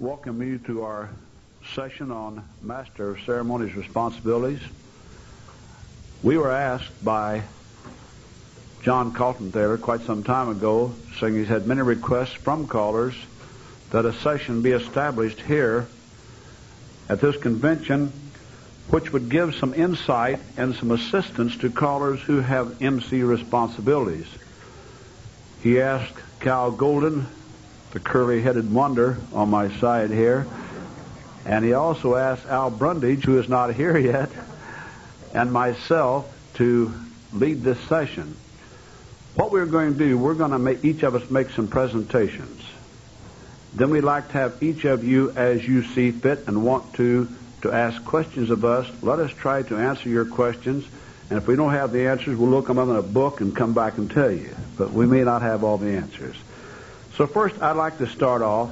welcome you to our session on Master of Ceremonies responsibilities. We were asked by John Colton Thaler quite some time ago, saying he's had many requests from callers that a session be established here at this convention which would give some insight and some assistance to callers who have MC responsibilities. He asked Cal Golden, the curly-headed wonder on my side here, and he also asked Al Brundage, who is not here yet, and myself to lead this session. What we're going to do, we're going to make each of us make some presentations. Then we'd like to have each of you, as you see fit and want to ask questions of us. Let us try to answer your questions, and if we don't have the answers, we'll look them up in a book and come back and tell you. But we may not have all the answers. So first, I'd like to start off,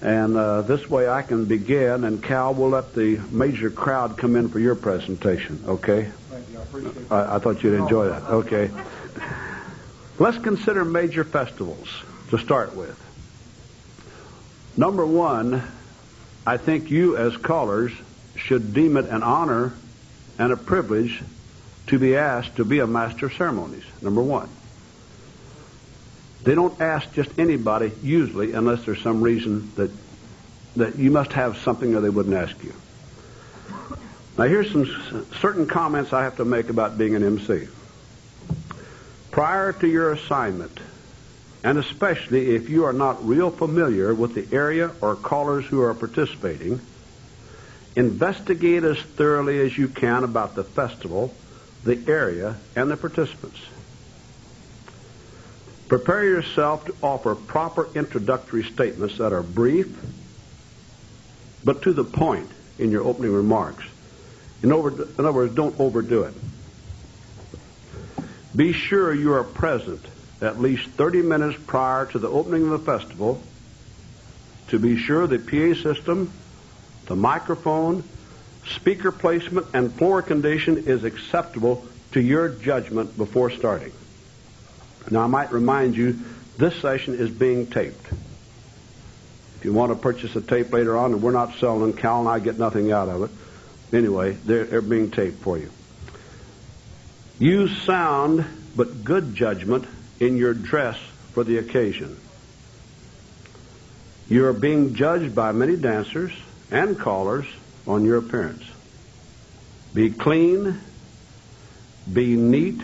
and this way I can begin, and Cal, we'll let the major crowd come in for your presentation, okay? Thank you. I appreciate it. I thought you'd enjoy that. Okay. Let's consider major festivals to start with. Number one, I think you as callers should deem it an honor and a privilege to be asked to be a master of ceremonies. Number one. They don't ask just anybody, usually, unless there's some reason that you must have something or they wouldn't ask you. Now, here's some certain comments I have to make about being an MC. Prior to your assignment, and especially if you are not real familiar with the area or callers who are participating, investigate as thoroughly as you can about the festival, the area, and the participants. Prepare yourself to offer proper introductory statements that are brief, but to the point in your opening remarks. In other words, don't overdo it. Be sure you are present at least 30 minutes prior to the opening of the festival to be sure the PA system, the microphone, speaker placement, and floor condition is acceptable to your judgment before starting. Now, I might remind you, this session is being taped. If you want to purchase a tape later on, and we're not selling them, Cal and I get nothing out of it. Anyway, they're being taped for you. Use sound but good judgment in your dress for the occasion. You are being judged by many dancers and callers on your appearance. Be clean, be neat,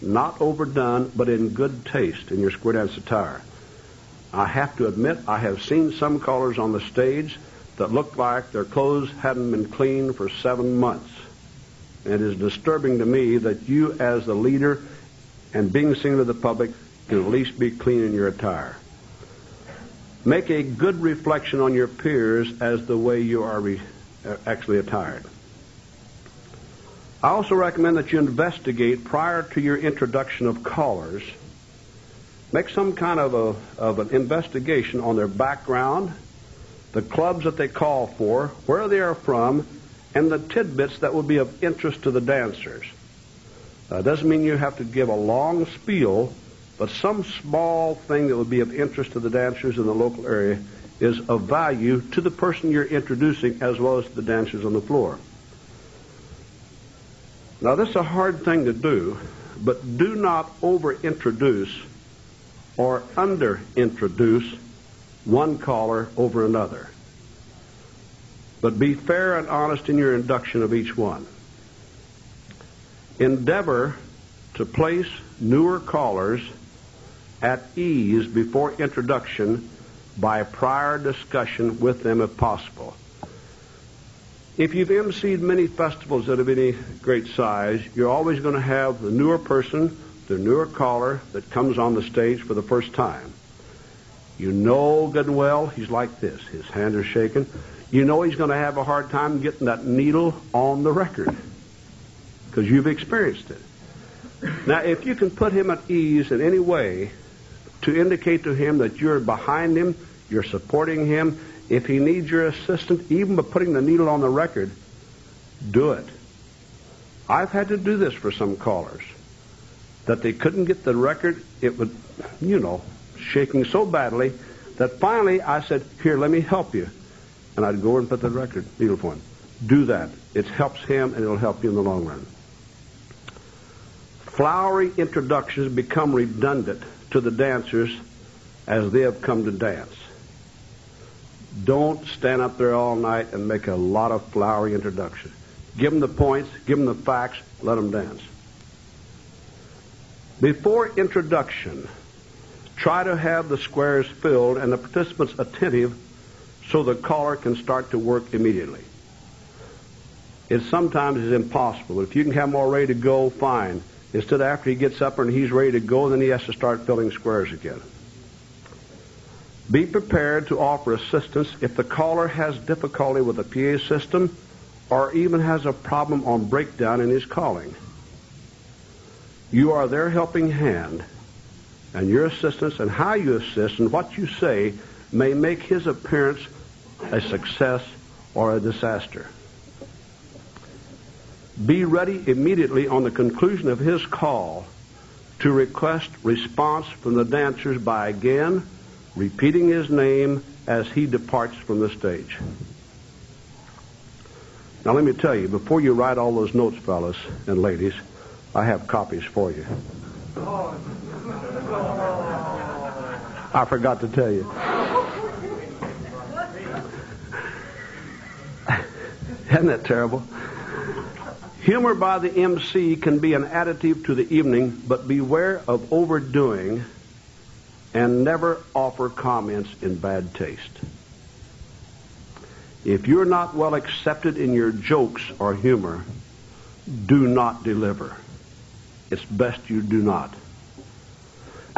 not overdone, but in good taste in your square dance attire. I have to admit, I have seen some callers on the stage that look like their clothes hadn't been cleaned for 7 months. And it is disturbing to me that you, as the leader and being seen to the public, can at least be clean in your attire. Make a good reflection on your peers as the way you are actually attired. I also recommend that you investigate prior to your introduction of callers. Make some kind of an investigation on their background, the clubs that they call for, where they are from, and the tidbits that would be of interest to the dancers. Doesn't mean you have to give a long spiel, but some small thing that would be of interest to the dancers in the local area is of value to the person you're introducing as well as to the dancers on the floor. Now, this is a hard thing to do, but do not over-introduce or under-introduce one caller over another. But be fair and honest in your induction of each one. Endeavor to place newer callers at ease before introduction by prior discussion with them if possible. If you've emceed many festivals that have any great size, you're always going to have the newer person, the newer caller that comes on the stage for the first time. You know good and well he's like this. His hands are shaking. You know he's going to have a hard time getting that needle on the record because you've experienced it. Now, if you can put him at ease in any way to indicate to him that you're behind him, you're supporting him, if he needs your assistance, even by putting the needle on the record, do it. I've had to do this for some callers, that they couldn't get the record. It would, shaking so badly that finally I said, here, let me help you. And I'd go and put the record needle point. Do that. It helps him, and it'll help you in the long run. Flowery introductions become redundant to the dancers as they have come to dance. Don't stand up there all night and make a lot of flowery introductions. Give them the points, give them the facts, let them dance. Before introduction, try to have the squares filled and the participants attentive so the caller can start to work immediately. It sometimes is impossible. If you can have them all ready to go, fine. Instead, after he gets up and he's ready to go, then he has to start filling squares again. Be prepared to offer assistance if the caller has difficulty with the PA system or even has a problem on breakdown in his calling. You are their helping hand, and your assistance and how you assist and what you say may make his appearance a success or a disaster. Be ready immediately on the conclusion of his call to request response from the dancers by again repeating his name as he departs from the stage. Now let me tell you, before you write all those notes, fellas and ladies, I have copies for you. I forgot to tell you. Isn't that terrible? Humor by the MC can be an additive to the evening, but beware of overdoing and never offer comments in bad taste. If you're not well accepted in your jokes or humor, do not deliver. It's best you do not.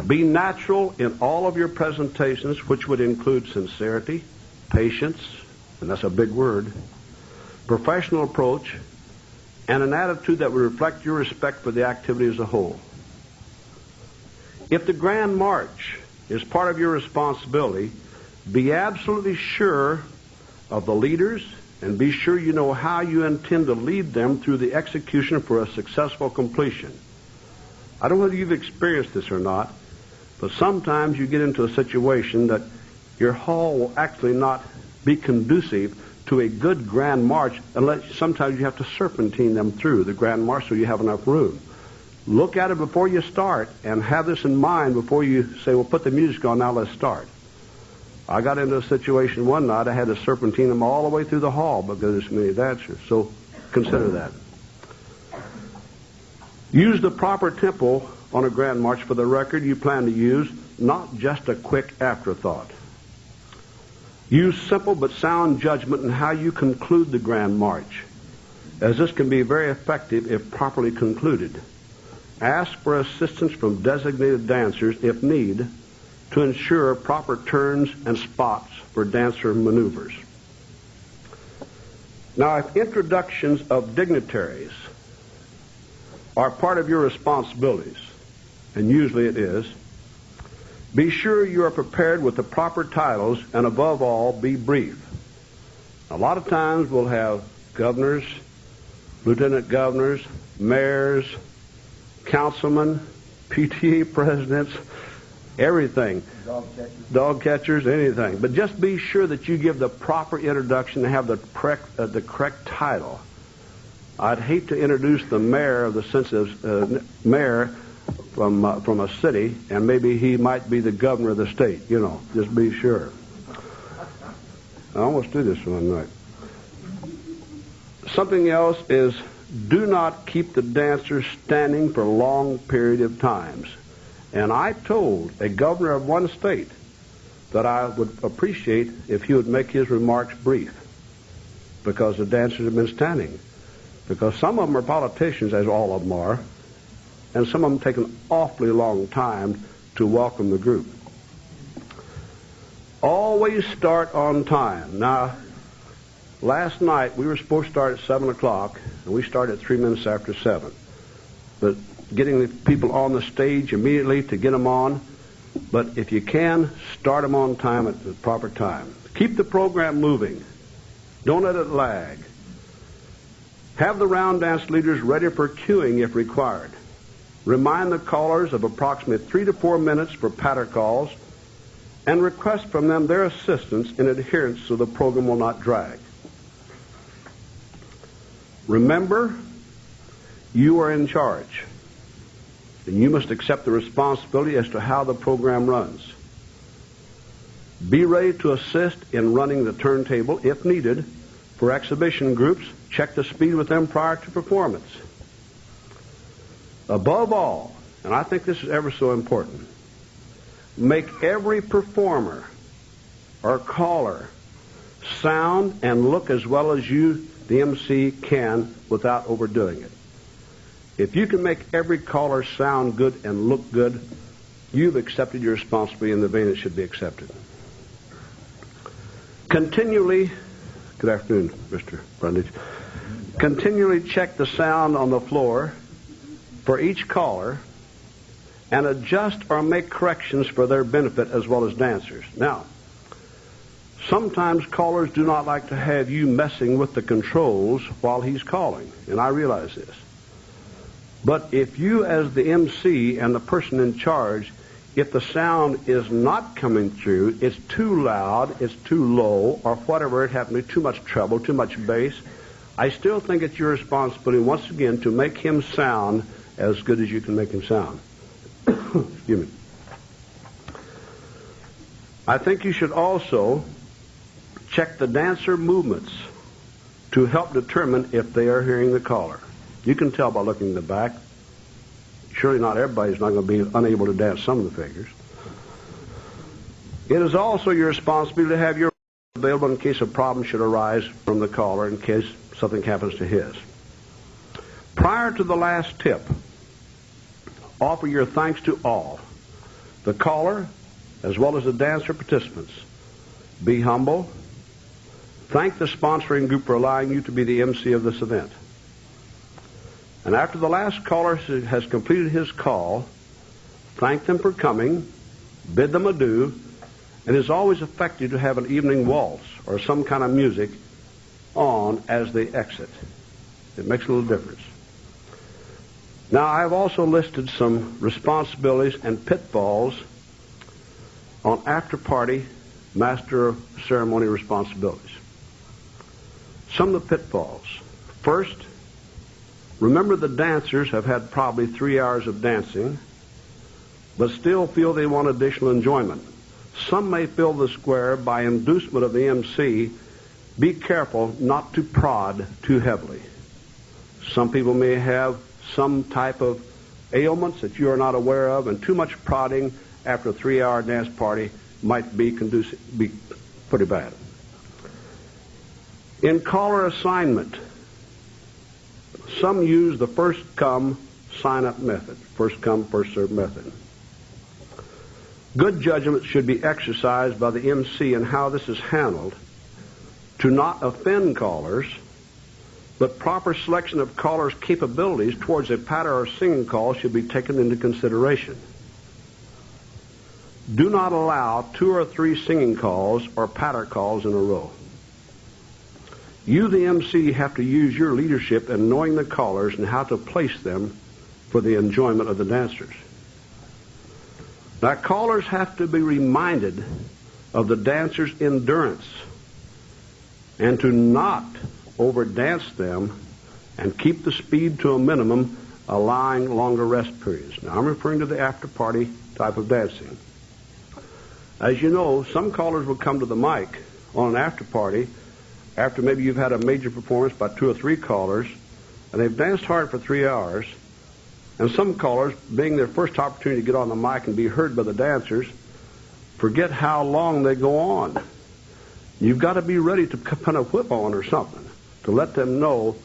Be natural in all of your presentations, which would include sincerity, patience, and that's a big word, professional approach, and an attitude that would reflect your respect for the activity as a whole. If the Grand March is part of your responsibility, be absolutely sure of the leaders and be sure you know how you intend to lead them through the execution for a successful completion. I don't know whether you've experienced this or not, but sometimes you get into a situation that your hall will actually not be conducive to a good Grand March unless sometimes you have to serpentine them through the Grand March so you have enough room. Look at it before you start and have this in mind before you say, well, put the music on, now let's start. I got into a situation one night, I had to serpentine them all the way through the hall because there's so many dancers. So consider that. Use the proper tempo on a Grand March for the record you plan to use, not just a quick afterthought. Use simple but sound judgment in how you conclude the Grand March, as this can be very effective if properly concluded. Ask for assistance from designated dancers, if need, to ensure proper turns and spots for dancer maneuvers. Now, if introductions of dignitaries are part of your responsibilities, and usually it is, be sure you are prepared with the proper titles, and above all, be brief. A lot of times we'll have governors, lieutenant governors, mayors, councilmen, PTA presidents, everything. Dog catchers, anything. But just be sure that you give the proper introduction and have the correct title. I'd hate to introduce the mayor of the census, mayor from a city, and maybe he might be the governor of the state. You know, just be sure. I almost do this one night. Something else is, do not keep the dancers standing for a long period of times. And I told a governor of one state that I would appreciate if he would make his remarks brief, because the dancers have been standing. Because some of them are politicians, as all of them are, and some of them take an awfully long time to welcome the group. Always start on time. Now, last night we were supposed to start at 7 o'clock, and we started at 3 minutes after 7. But getting the people on the stage immediately to get them on, but if you can, start them on time at the proper time. Keep the program moving. Don't let it lag. Have the round dance leaders ready for cueing if required. Remind the callers of approximately 3 to 4 minutes for patter calls, and request from them their assistance in adherence so the program will not drag. Remember, you are in charge, and you must accept the responsibility as to how the program runs. Be ready to assist in running the turntable if needed. For exhibition groups, check the speed with them prior to performance. Above all, and I think this is ever so important, make every performer or caller sound and look as well as you, the MC, can without overdoing it. If you can make every caller sound good and look good, you've accepted your responsibility in the vein it should be accepted. Continually, good afternoon, Mr. Brundage. Continually check the sound on the floor for each caller and adjust or make corrections for their benefit as well as dancers. Now, sometimes callers do not like to have you messing with the controls while he's calling, and I realize this. But if you as the MC and the person in charge, if the sound is not coming through, it's too loud, it's too low, or whatever it happens to be, too much treble, too much bass, I still think it's your responsibility once again to make him sound as good as you can make him sound. Excuse me. I think you should also check the dancer movements to help determine if they are hearing the caller. You can tell by looking in the back. Surely not everybody's not going to be unable to dance some of the figures. It is also your responsibility to have your available in case a problem should arise from the caller, in case something happens to his. Prior to the last tip, offer your thanks to all, the caller as well as the dancer participants. Be humble. Thank the sponsoring group for allowing you to be the MC of this event. And after the last caller has completed his call, thank them for coming, bid them adieu, and it's always effective to have an evening waltz or some kind of music on as they exit. It makes a little difference. Now, I've also listed some responsibilities and pitfalls on after-party master of ceremony responsibilities. Some of the pitfalls. First, remember the dancers have had probably 3 hours of dancing, but still feel they want additional enjoyment. Some may fill the square by inducement of the MC. Be careful not to prod too heavily. Some people may have some type of ailments that you are not aware of, and too much prodding after a 3-hour dance party might be pretty bad. In caller assignment, some use the first come, sign up method, first come, first served method. Good judgment should be exercised by the MC in how this is handled to not offend callers, but proper selection of callers' capabilities towards a patter or singing call should be taken into consideration. Do not allow 2 or 3 singing calls or patter calls in a row. You, the MC, have to use your leadership in knowing the callers and how to place them for the enjoyment of the dancers. Now, callers have to be reminded of the dancers' endurance and to not overdance them and keep the speed to a minimum, allowing longer rest periods. Now, I'm referring to the after-party type of dancing. As you know, some callers will come to the mic on an after-party after maybe you've had a major performance by 2 or 3 callers, and they've danced hard for 3 hours, and some callers, being their first opportunity to get on the mic and be heard by the dancers, forget how long they go on. You've got to be ready to put a whip on or something to let them know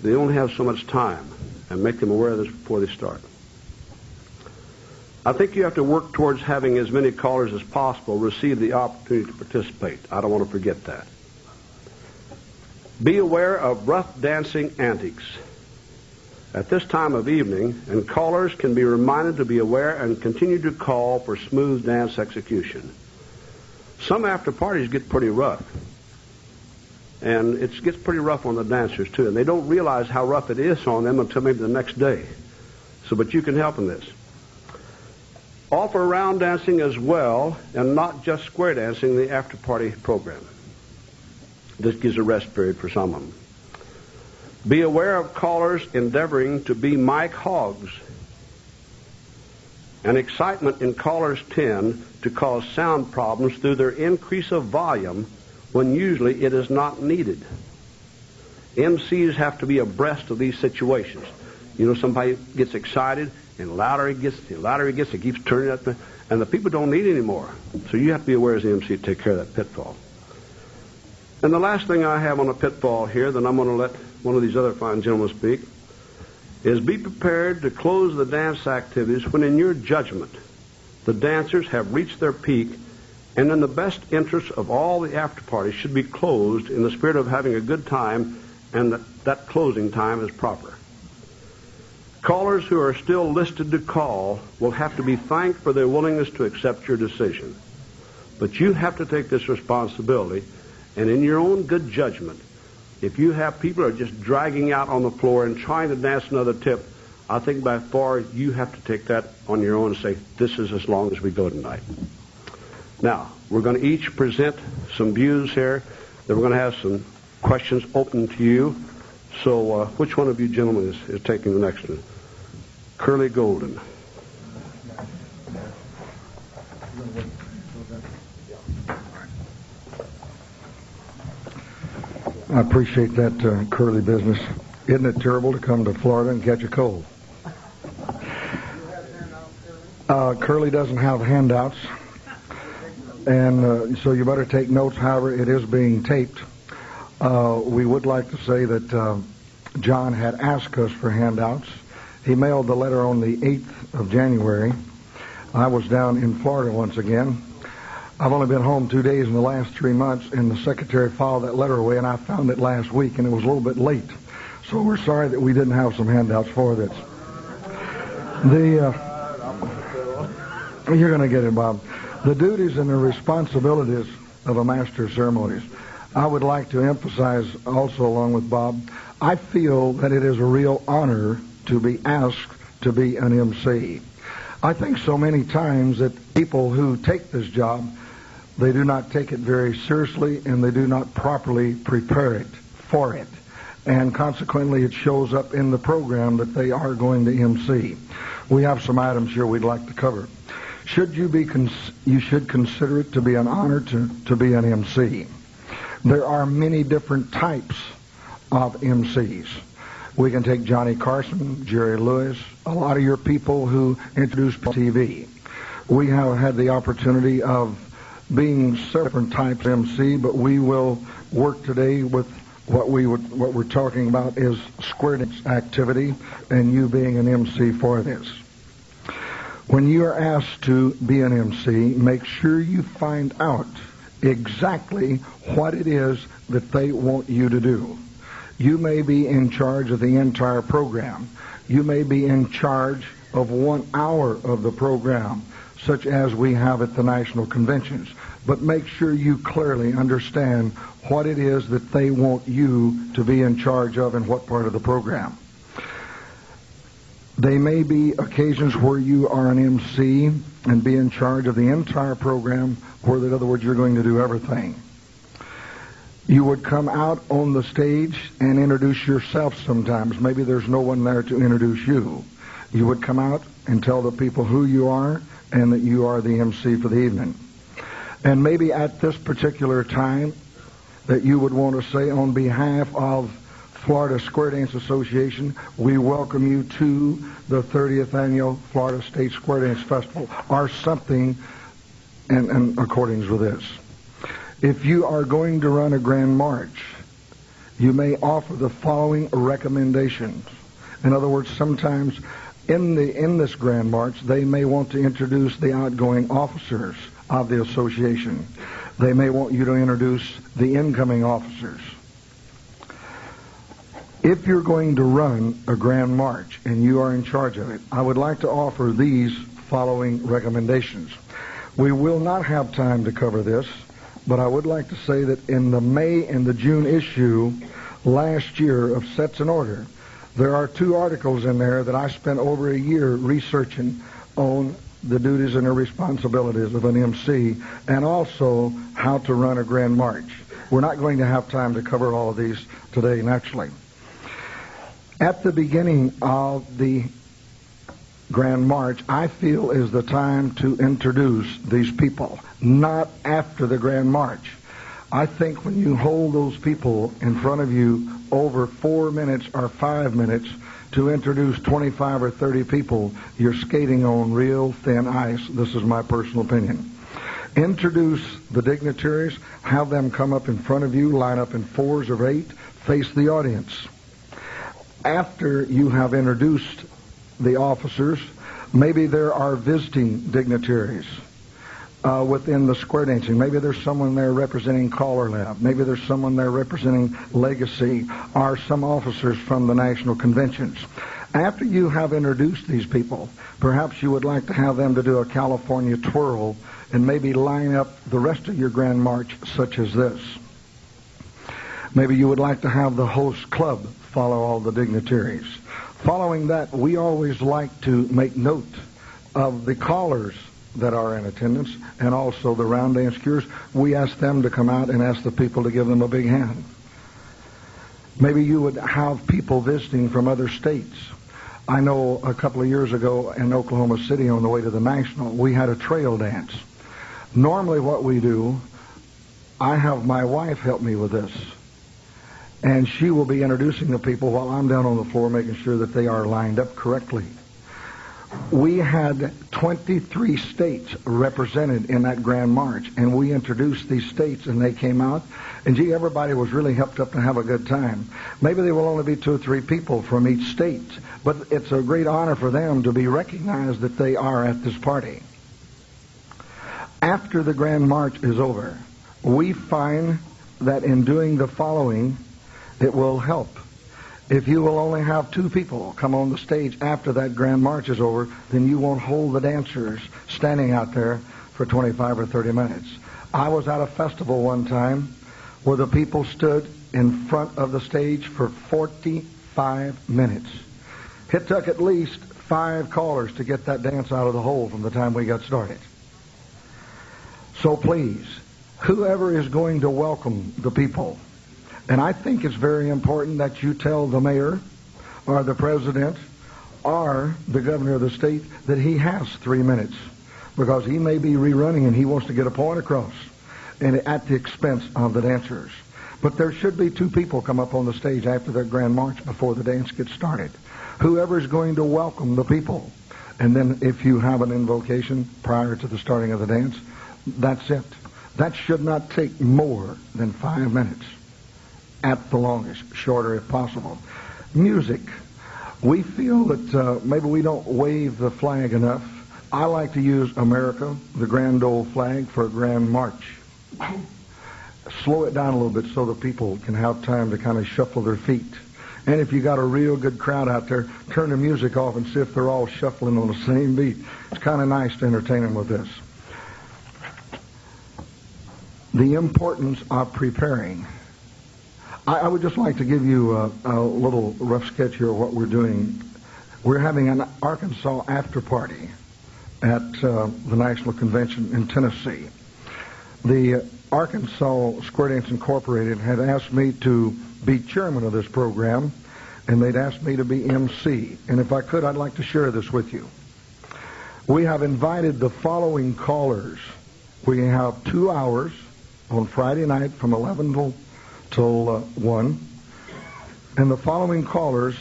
they only have so much time and make them aware of this before they start. I think you have to work towards having as many callers as possible receive the opportunity to participate. I don't want to forget that. Be aware of rough dancing antics at this time of evening, and callers can be reminded to be aware and continue to call for smooth dance execution. Some after parties get pretty rough, and it gets pretty rough on the dancers too, and they don't realize how rough it is on them until maybe the next day. But you can help in this. Offer round dancing as well, and not just square dancing in the after-party program. This gives a rest period for some of them. Be aware of callers endeavoring to be mic hogs. And excitement in callers tend to cause sound problems through their increase of volume when usually it is not needed. MCs have to be abreast of these situations. You know, somebody gets excited, and the louder he gets, it keeps turning up, and the people don't need it anymore. So you have to be aware as the MC to take care of that pitfall. And the last thing I have on a pitfall here, then I'm going to let one of these other fine gentlemen speak, is be prepared to close the dance activities when, in your judgment, the dancers have reached their peak, and in the best interest of all the after-parties should be closed in the spirit of having a good time, and that closing time is proper. Callers who are still listed to call will have to be thanked for their willingness to accept your decision. But you have to take this responsibility, and in your own good judgment, if you have people who are just dragging out on the floor and trying to dance another tip, I think by far you have to take that on your own and say, this is as long as we go tonight. Now, we're going to each present some views here. Then we're going to have some questions open to you. So which one of you gentlemen is taking the next one? Curly Golden. I appreciate that curly business. Isn't it terrible to come to Florida and catch a cold? Curly doesn't have handouts, and so you better take notes. However, it is being taped. We would like to say that John had asked us for handouts. He mailed the letter on the 8th of January. I was down in Florida once again. I've only been home 2 days in the last 3 months, and the secretary filed that letter away, and I found it last week, and it was a little bit late. So we're sorry that we didn't have some handouts for this. You're going to get it, Bob. The duties and the responsibilities of a master of ceremonies. I would like to emphasize also, along with Bob, I feel that it is a real honor to be asked to be an MC. I think so many times that people who take this job, they do not take it very seriously, and they do not properly prepare it for it. And consequently, it shows up in the program that they are going to MC. We have some items here we'd like to cover. You should consider it to be an honor to be an MC. There are many different types of MCs. We can take Johnny Carson, Jerry Lewis, a lot of your people who introduced TV. We have had the opportunity of being several different types of MC, but we will work today with what we're talking about is square dance activity, and you being an MC for this. When you are asked to be an MC, make sure you find out exactly what it is that they want you to do. You may be in charge of the entire program. You may be in charge of 1 hour of the program, such as we have at the national conventions. But make sure you clearly understand what it is that they want you to be in charge of and what part of the program. There may be occasions where you are an MC and be in charge of the entire program, where, in other words, you're going to do everything. You would come out on the stage and introduce yourself sometimes. Maybe there's no one there to introduce you. You would come out and tell the people who you are and that you are the MC for the evening. And maybe at this particular time that you would want to say, on behalf of Florida Square Dance Association, we welcome you to the 30th Annual Florida State Square Dance Festival, or something in accordance with this. If you are going to run a grand march, you may offer the following recommendations. In other words, sometimes in this grand march, they may want to introduce the outgoing officers of the association. They may want you to introduce the incoming officers. If you're going to run a grand march and you are in charge of it, I would like to offer these following recommendations. We will not have time to cover this, but I would like to say that in the May and the June issue last year of Sets in Order, there are 2 articles in there that I spent over a year researching on the duties and the responsibilities of an MC, and also how to run a grand march. We're not going to have time to cover all of these today, naturally. At the beginning of the Grand March, I feel is the time to introduce these people, not after the Grand March. I think when you hold those people in front of you over 4 minutes or 5 minutes to introduce 25 or 30 people, you're skating on real thin ice. This is my personal opinion. Introduce the dignitaries, have them come up in front of you, line up in 4s or 8, face the audience. After you have introduced the officers, maybe there are visiting dignitaries within the square dancing. Maybe there's someone there representing CALLERLAB. Maybe there's someone there representing Legacy, or some officers from the national conventions. After you have introduced these people, perhaps you would like to have them to do a California twirl and maybe line up the rest of your Grand March such as this. Maybe you would like to have the host club follow all the dignitaries. Following that, we always like to make note of the callers that are in attendance and also the round dance curers. We ask them to come out and ask the people to give them a big hand. Maybe you would have people visiting from other states. I know a couple of years ago in Oklahoma City on the way to the National, we had a trail dance. Normally what we do, I have my wife help me with this. And she will be introducing the people while I'm down on the floor making sure that they are lined up correctly. We had 23 states represented in that Grand March, and we introduced these states, and they came out. And gee, everybody was really helped up to have a good time. Maybe there will only be 2 or 3 people from each state, but it's a great honor for them to be recognized that they are at this party. After the Grand March is over, we find that in doing the following, it will help. If you will only have 2 people come on the stage after that Grand March is over, then you won't hold the dancers standing out there for 25 or 30 minutes. I was at a festival one time where the people stood in front of the stage for 45 minutes. It took at least 5 callers to get that dance out of the hole from the time we got started. So please, whoever is going to welcome the people, and I think it's very important that you tell the mayor or the president or the governor of the state that he has 3 minutes, because he may be rerunning and he wants to get a point across, and at the expense of the dancers. But there should be 2 people come up on the stage after their Grand March before the dance gets started. Whoever is going to welcome the people. And then if you have an invocation prior to the starting of the dance, that's it. That should not take more than 5 minutes. At the longest, shorter if possible. Music. We feel that maybe we don't wave the flag enough. I like to use America, the grand old flag, for a Grand March. Slow it down a little bit so the people can have time to kind of shuffle their feet. And if you got a real good crowd out there, turn the music off and see if they're all shuffling on the same beat. It's kind of nice to entertain them with this. The importance of preparing. I would just like to give you a little rough sketch here of what we're doing. We're having an Arkansas after party at the National Convention in Tennessee. The Arkansas Square Dance Incorporated had asked me to be chairman of this program, and they'd asked me to be MC. And if I could, I'd like to share this with you. We have invited the following callers. We have 2 hours on Friday night from 11 till 1. And the following callers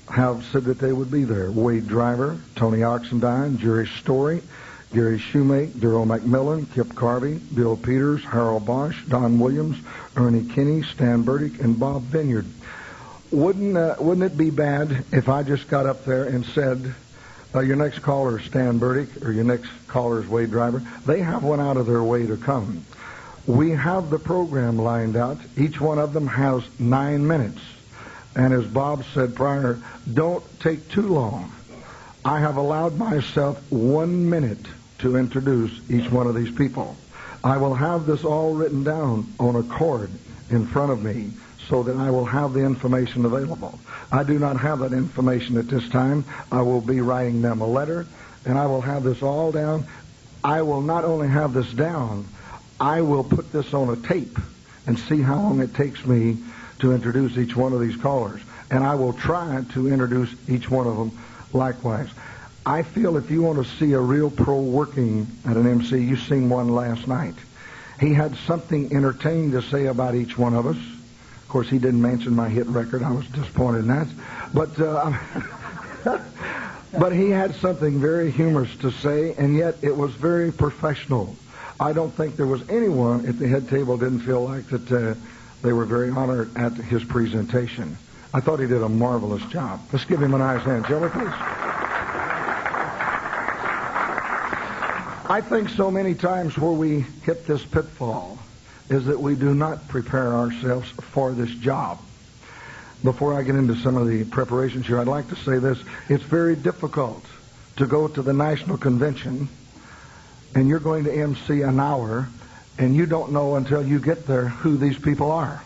have said that they would be there. Wade Driver, Tony Oxendine, Jerry Story, Gary Shoemake, Darrell McMillan, Kip Carvey, Bill Peters, Harold Bosch, Don Williams, Ernie Kinney, Stan Burdick, and Bob Vineyard. Wouldn't it be bad if I just got up there and said, your next caller is Stan Burdick, or your next caller is Wade Driver? They have one out of their way to come. We have the program lined out. Each one of them has 9 minutes. And as Bob said prior, don't take too long. I have allowed myself 1 minute to introduce each one of these people. I will have this all written down on a cord in front of me so that I will have the information available. I do not have that information at this time. I will be writing them a letter, and I will have this all down. I will not only have this down, I will put this on a tape and see how long it takes me to introduce each one of these callers. And I will try to introduce each one of them likewise. I feel if you want to see a real pro working at an MC, you seen one last night. He had something entertaining to say about each one of us. Of course, he didn't mention my hit record. I was disappointed in that. But he had something very humorous to say, and yet it was very professional. I don't think there was anyone at the head table didn't feel like that they were very honored at his presentation. I thought he did a marvelous job. Let's give him a nice hand, shall we, please? I think so many times where we hit this pitfall is that we do not prepare ourselves for this job. Before I get into some of the preparations here, I'd like to say this. It's very difficult to go to the National Convention and you're going to MC an hour and you don't know until you get there who these people are.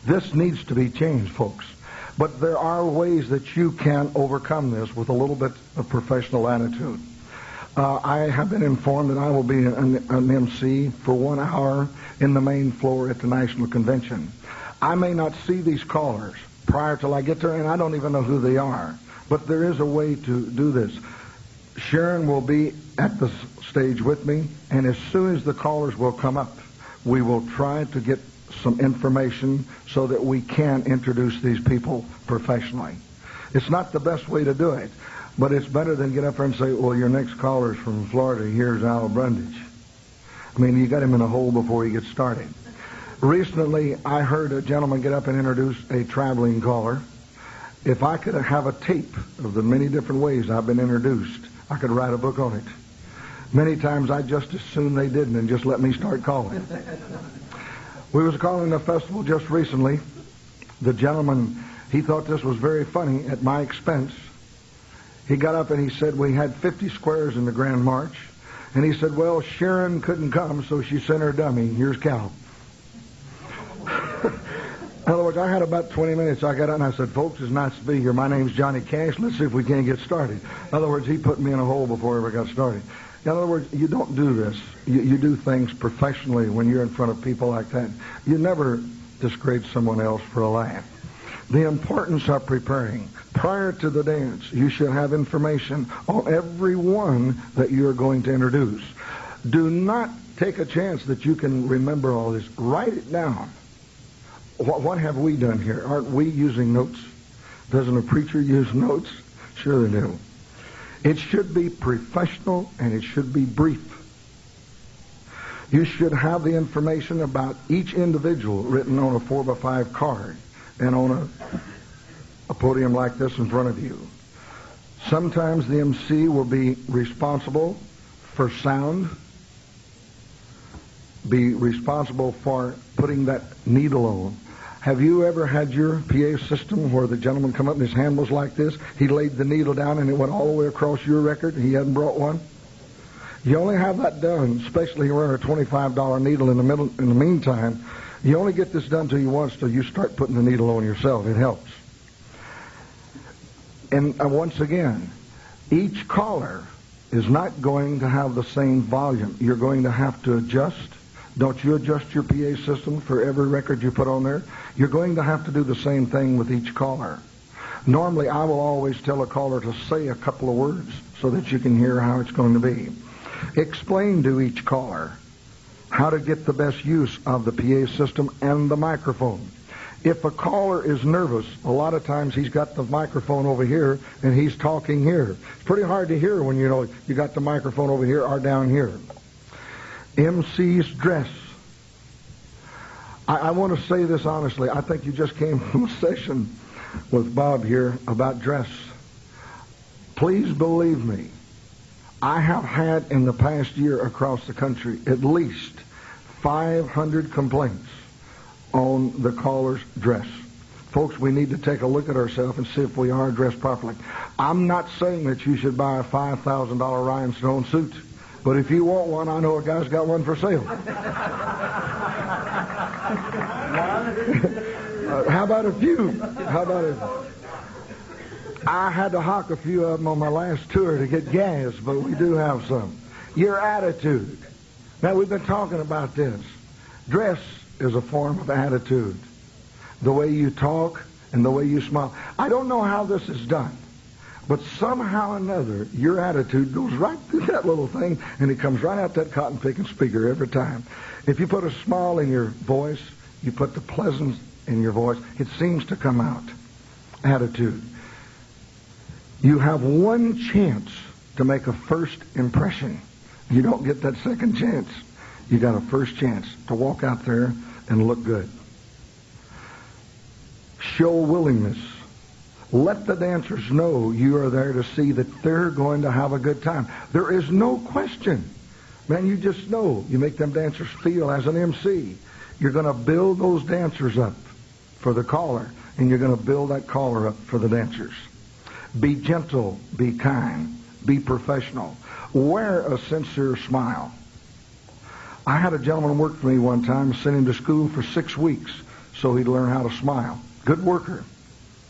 This needs to be changed, folks. But there are ways that you can overcome this with a little bit of professional attitude. I have been informed that I will be an MC for 1 hour in the main floor at the National Convention. I may not see these callers prior till I get there, and I don't even know who they are. But there is a way to do this. Sharon will be at the stage with me, and as soon as the callers will come up, we will try to get some information so that we can introduce these people professionally. It's not the best way to do it, but it's better than get up there and say, well, your next caller's from Florida. Here's Al Brundage. I mean, you got him in a hole before he gets started. Recently, I heard a gentleman get up and introduce a traveling caller. If I could have a tape of the many different ways I've been introduced, I could write a book on it. Many times I just assumed they didn't and just let me start calling. We was calling a festival just recently. The gentleman, he thought this was very funny at my expense. He got up and he said we had 50 squares in the Grand March. And he said, well, Sharon couldn't come, so she sent her dummy. Here's Cal. In other words, I had about 20 minutes. I got out and I said, folks, it's nice to be here. My name's Johnny Cash. Let's see if we can't get started. In other words, he put me in a hole before we ever got started. In other words, you don't do this. You do things professionally when you're in front of people like that. You never disgrace someone else for a laugh. The importance of preparing. Prior to the dance, you should have information on every one that you're going to introduce. Do not take a chance that you can remember all this. Write it down. What have we done here? Aren't we using notes? Doesn't a preacher use notes? Sure they do. It should be professional and it should be brief. You should have the information about each individual written on a 4x5 card and on a podium like this in front of you. Sometimes the MC will be responsible for sound, be responsible for putting that needle on. Have you ever had your PA system where the gentleman come up and his hand was like this? He laid the needle down and it went all the way across your record and he hadn't brought one? You only have that done, especially around a $25 needle in the meantime. You only get this done till you want, till you start putting the needle on yourself. It helps. And once again, each caller is not going to have the same volume. You're going to have to adjust. Don't you adjust your PA system for every record you put on there? You're going to have to do the same thing with each caller. Normally, I will always tell a caller to say a couple of words so that you can hear how it's going to be. Explain to each caller how to get the best use of the PA system and the microphone. If a caller is nervous, a lot of times he's got the microphone over here and he's talking here. It's pretty hard to hear when you know you got the microphone over here or down here. MC's dress. I want to say this honestly. I think you just came from a session with Bob here about dress. Please believe me, I have had in the past year across the country at least 500 complaints on the caller's dress. Folks, we need to take a look at ourselves and see if we are dressed properly. I'm not saying that you should buy a $5,000 rhinestone suit, but if you want one, I know a guy's got one for sale. How about a few? I had to hawk a few of them on my last tour to get gas, but we do have some. Your attitude. Now, we've been talking about this. Dress is a form of attitude. The way you talk and the way you smile. I don't know how this is done, but somehow or another, your attitude goes right through that little thing, and it comes right out that cotton-picking speaker every time. If you put a smile in your voice, you put the pleasance in your voice, it seems to come out. Attitude. You have one chance to make a first impression. You don't get that second chance. You got a first chance to walk out there and look good. Show willingness. Let the dancers know you are there to see that they're going to have a good time. There is no question. Man, you just know. You make them dancers feel as an MC. You're going to build those dancers up for the caller, and you're going to build that caller up for the dancers. Be gentle. Be kind. Be professional. Wear a sincere smile. I had a gentleman work for me one time, sent him to school for 6 weeks so he'd learn how to smile. Good worker.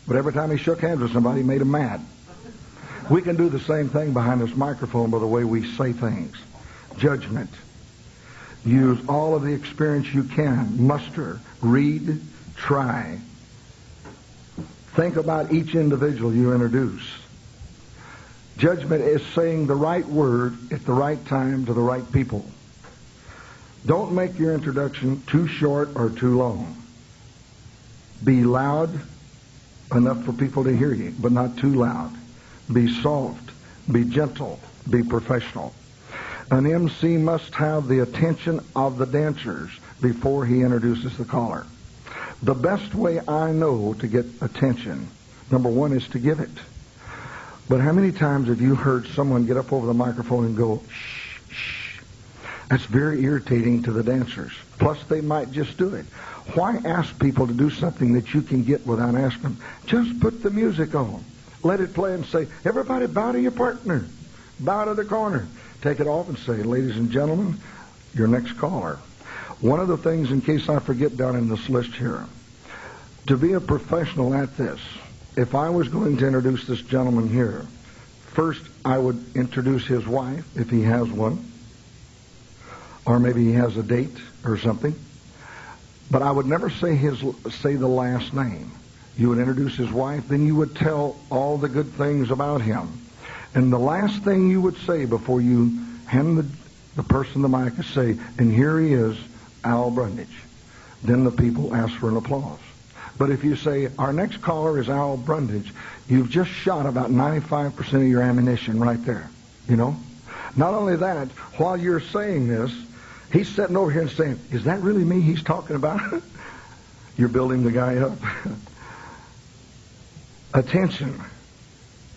But every time he shook hands with somebody, he made him mad. We can do the same thing behind this microphone by the way we say things. Judgment. Use all of the experience you can. Muster. Read. Try. Think about each individual you introduce. Judgment is saying the right word at the right time to the right people. Don't make your introduction too short or too long. Be loud enough for people to hear you, but not too loud. Be soft. Be gentle. Be professional. An MC must have the attention of the dancers before he introduces the caller. The best way I know to get attention, number one, is to give it. But how many times have you heard someone get up over the microphone and go, shh, shh? That's very irritating to the dancers. Plus, they might just do it. Why ask people to do something that you can get without asking them? Just put the music on. Let it play and say, everybody bow to your partner. Bow to the corner. Take it off and say, ladies and gentlemen, your next caller. One of the things, in case I forget down in this list here, to be a professional at this, if I was going to introduce this gentleman here, first I would introduce his wife, if he has one, or maybe he has a date or something. But I would never say the last name. You would introduce his wife, then you would tell all the good things about him. And the last thing you would say before you hand the person the mic is say, and here he is, Al Brundage. Then the people ask for an applause. But if you say, our next caller is Al Brundage, you've just shot about 95% of your ammunition right there. You know? Not only that, while you're saying this, he's sitting over here and saying, is that really me he's talking about? You're building the guy up. Attention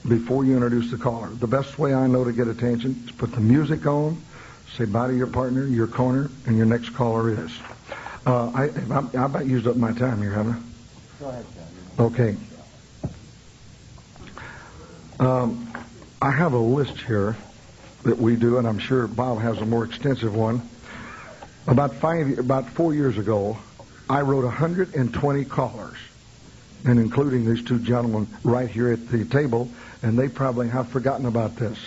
before you introduce the caller. The best way I know to get attention is put the music on, say bye to your partner, your corner, and your next caller is. I about used up my time here, haven't I? Go ahead, John. Okay. I have a list here that we do, and I'm sure Bob has a more extensive one. About 4 years ago, I wrote 120 callers, and including these two gentlemen right here at the table, and they probably have forgotten about this.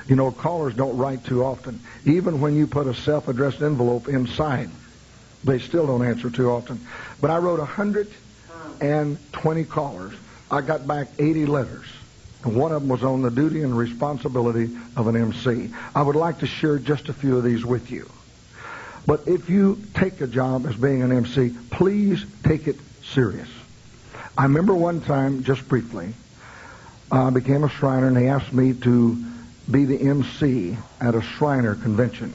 You know, callers don't write too often. Even when you put a self-addressed envelope inside, they still don't answer too often. But I wrote 120 callers. I got back 80 letters. And one of them was on the duty and responsibility of an MC. I would like to share just a few of these with you. But if you take a job as being an MC, please take it serious. I remember one time, just briefly, I became a Shriner, and they asked me to be the MC at a Shriner convention.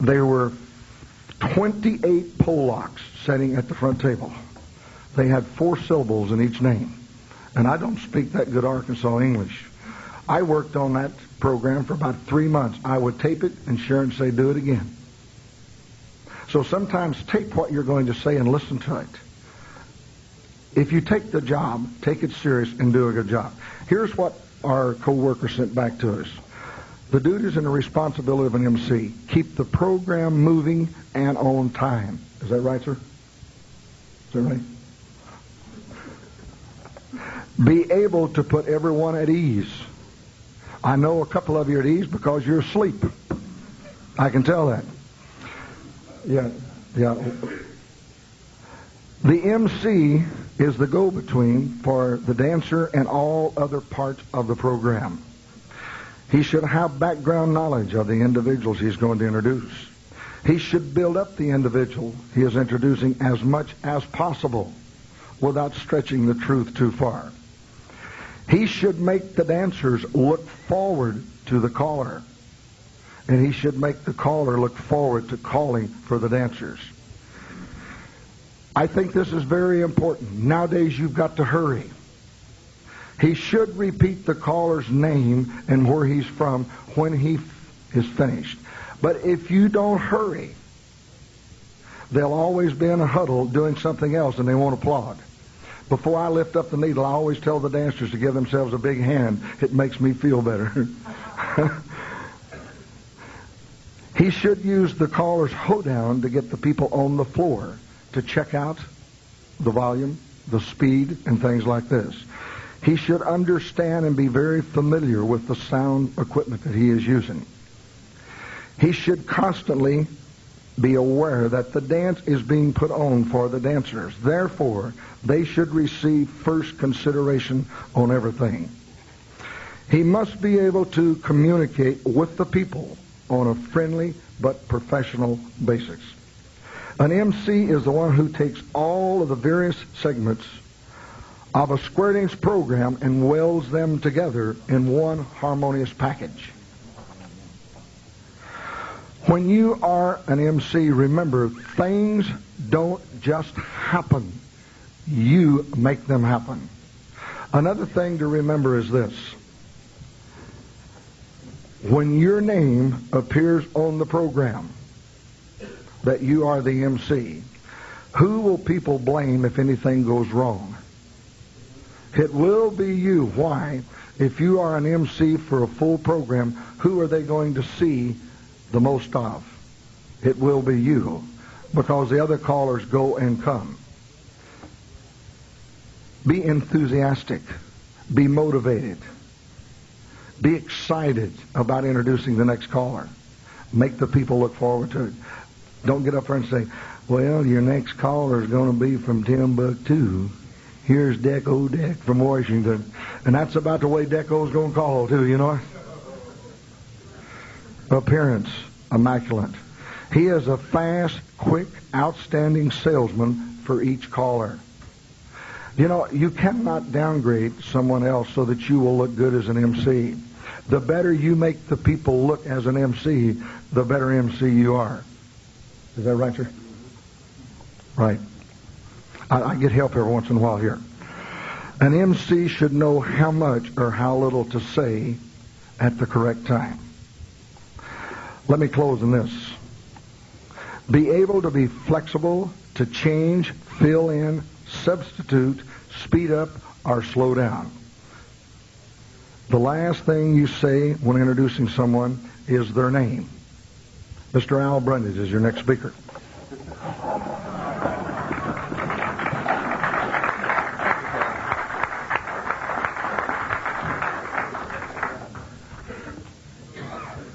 There were 28 Polacks sitting at the front table. They had 4 syllables in each name. And I don't speak that good Arkansas English. I worked on that program for about 3 months. I would tape it and share it and say, do it again. So sometimes tape what you're going to say and listen to it. If you take the job, take it serious and do a good job. Here's what our co-worker sent back to us. The duties and the responsibility of an MC. Keep the program moving and on time. Is that right, sir? Is that right? Be able to put everyone at ease. I know a couple of you are at ease because you're asleep. I can tell that. Yeah. The MC is the go-between for the dancer and all other parts of the program. He should have background knowledge of the individuals he's going to introduce. He should build up the individual he is introducing as much as possible without stretching the truth too far. He should make the dancers look forward to the caller, and he should make the caller look forward to calling for the dancers. I think this is very important. Nowadays, you've got to hurry. He should repeat the caller's name and where he's from when he is finished. But if you don't hurry, they'll always be in a huddle doing something else and they won't applaud. Before I lift up the needle, I always tell the dancers to give themselves a big hand. It makes me feel better. He should use the caller's hoedown to get the people on the floor to check out the volume, the speed, and things like this. He should understand and be very familiar with the sound equipment that he is using. He should constantly be aware that the dance is being put on for the dancers. Therefore, they should receive first consideration on everything. He must be able to communicate with the people on a friendly but professional basis. An MC is the one who takes all of the various segments of a square dance program and welds them together in one harmonious package. When you are an MC, remember, things don't just happen. You make them happen. Another thing to remember is this. When your name appears on the program, that you are the MC, who will people blame if anything goes wrong? It will be you. Why? If you are an MC for a full program, who are they going to see the most of? It will be you, because the other callers go and come. Be enthusiastic. Be motivated. Be excited about introducing the next caller. Make the people look forward to it. Don't get up there and say, well, your next caller is going to be from Timbuktu. Here's Deco Deck from Washington. And that's about the way Deco's going to call, too, you know. Appearance, immaculate. He is a fast, quick, outstanding salesman for each caller. You know, you cannot downgrade someone else so that you will look good as an MC. The better you make the people look as an MC, the better MC you are. Is that right, sir? Right. I get help every once in a while here. An MC should know how much or how little to say at the correct time. Let me close on this. Be able to be flexible, to change, fill in, substitute, speed up, or slow down. The last thing you say when introducing someone is their name. Mr. Al Brundage is your next speaker.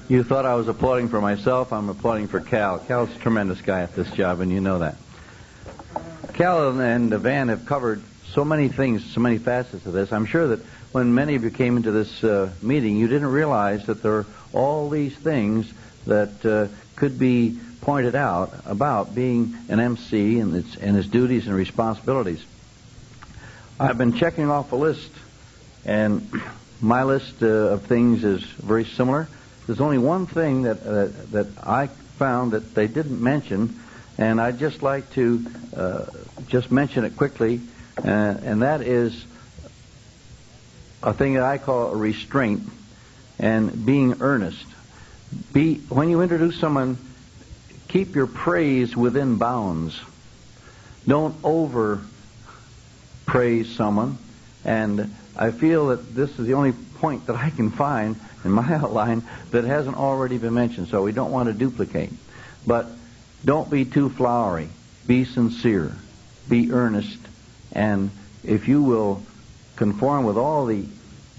You thought I was applauding for myself. I'm applauding for Cal. Cal's a tremendous guy at this job, and you know that. Cal and Van have covered so many things, so many facets of this. I'm sure that when many of you came into this meeting, you didn't realize that there are all these things that could be pointed out about being an MC and its duties and responsibilities. I've been checking off a list, and my list of things is very similar. There's only one thing that I found that they didn't mention, and I'd just like to just mention it quickly, and that is a thing that I call a restraint and being earnest. When you introduce someone, keep your praise within bounds. Don't over praise someone, and I feel that this is the only point that I can find in my outline that hasn't already been mentioned, so we don't want to duplicate. But don't be too flowery. Be sincere. Be earnest. And if you will conform with all the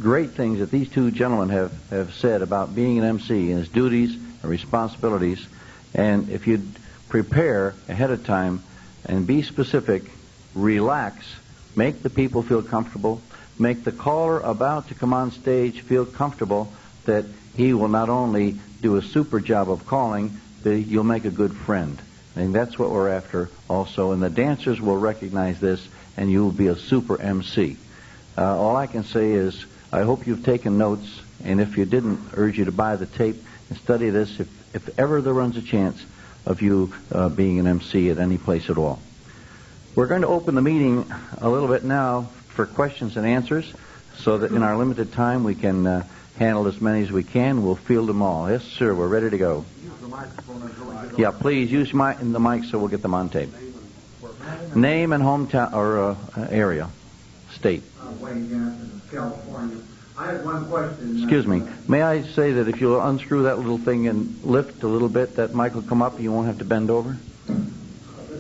great things that these two gentlemen have said about being an MC and his duties and responsibilities. And if you prepare ahead of time and be specific, relax, make the people feel comfortable, make the caller about to come on stage feel comfortable that he will not only do a super job of calling, but you'll make a good friend. And that's what we're after also. And the dancers will recognize this, and you will be a super MC. All I can say is I hope you've taken notes, and if you didn't, urge you to buy the tape and study this if ever there runs a chance of you being an MC at any place at all. We're going to open the meeting a little bit now for questions and answers so that in our limited time we can handle as many as we can. We'll field them all. Yes, sir, we're ready to go. Use the microphone until we get Yeah, please use the mic so we'll get them on tape. Name and hometown or area, state. Wayne Jansen, California. I had one question. Excuse me. May I say that if you'll unscrew that little thing and lift a little bit, that mic will come up and you won't have to bend over? This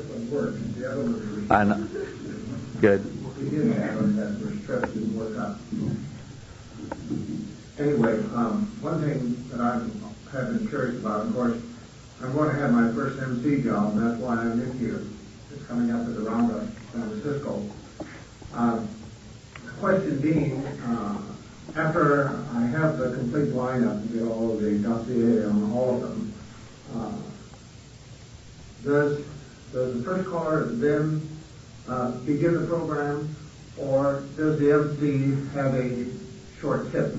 one works. The other one I know. Good. we did have it that was stress didn't work out. Anyway, one thing that I have been curious about, of course, I'm going to have my first MC job, and that's why I'm in here. It's coming up at the Roundup, San Francisco. The question being, after I have the complete lineup and get all of the dossier on all of them, does the first caller then begin the program, or does the MC have a short tip?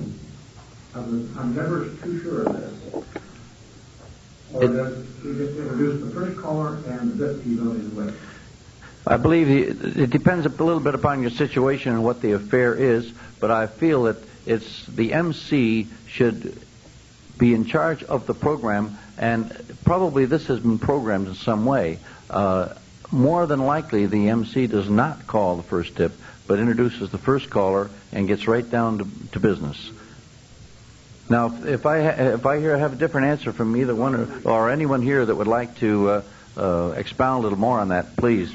I'm never too sure of this. Or does he just introduce the first caller and the bit he's on his way? I believe it depends a little bit upon your situation and what the affair is, but I feel that it's the MC should be in charge of the program, and probably this has been programmed in some way. More than likely, the MC does not call the first tip, but introduces the first caller and gets right down to business. Now, if I have a different answer from either one or anyone here that would like to expound a little more on that, please.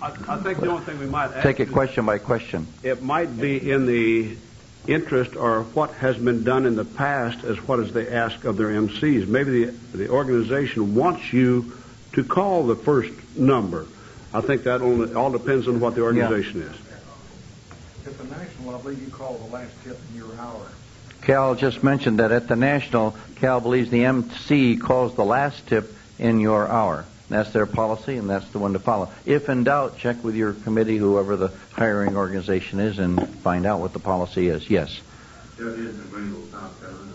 I think the only thing we might add, Take it question by question. it might be in the interest or what has been done in the past as what is they ask of their MCs. Maybe the organization wants you to call the first number. I think that all depends on what the organization is. At the national, I believe you call the last tip in your hour. Cal just mentioned that at the National, Cal believes the MC calls the last tip in your hour. That's their policy, and that's the one to follow. If in doubt, check with your committee, whoever the hiring organization is, and find out what the policy is. Yes? Judge is in Greenville, South Carolina.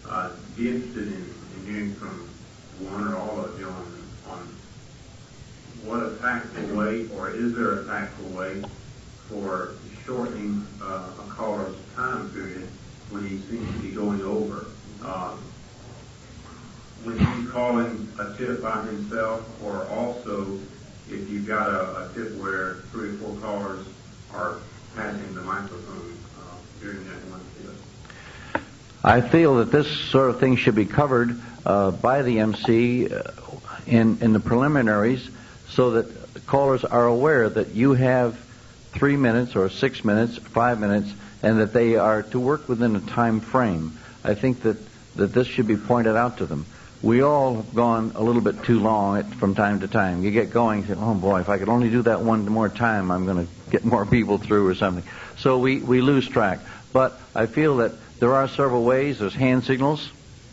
I'd be interested in hearing from one or all of you on what a tactful way, or is there a tactful way for shortening a caller's time period when he seems to be going over. When he's calling a tip by himself, or also if you've got a tip where 3 or 4 callers are passing the microphone during that one tip. I feel that this sort of thing should be covered by the MC in the preliminaries so that callers are aware that you have 3 minutes or 6 minutes, 5 minutes, and that they are to work within a time frame. I think that this should be pointed out to them. We all have gone a little bit too long from time to time. You get going and say, oh boy, if I could only do that one more time, I'm going to get more people through or something. So we lose track. But I feel that there are several ways. There's hand signals,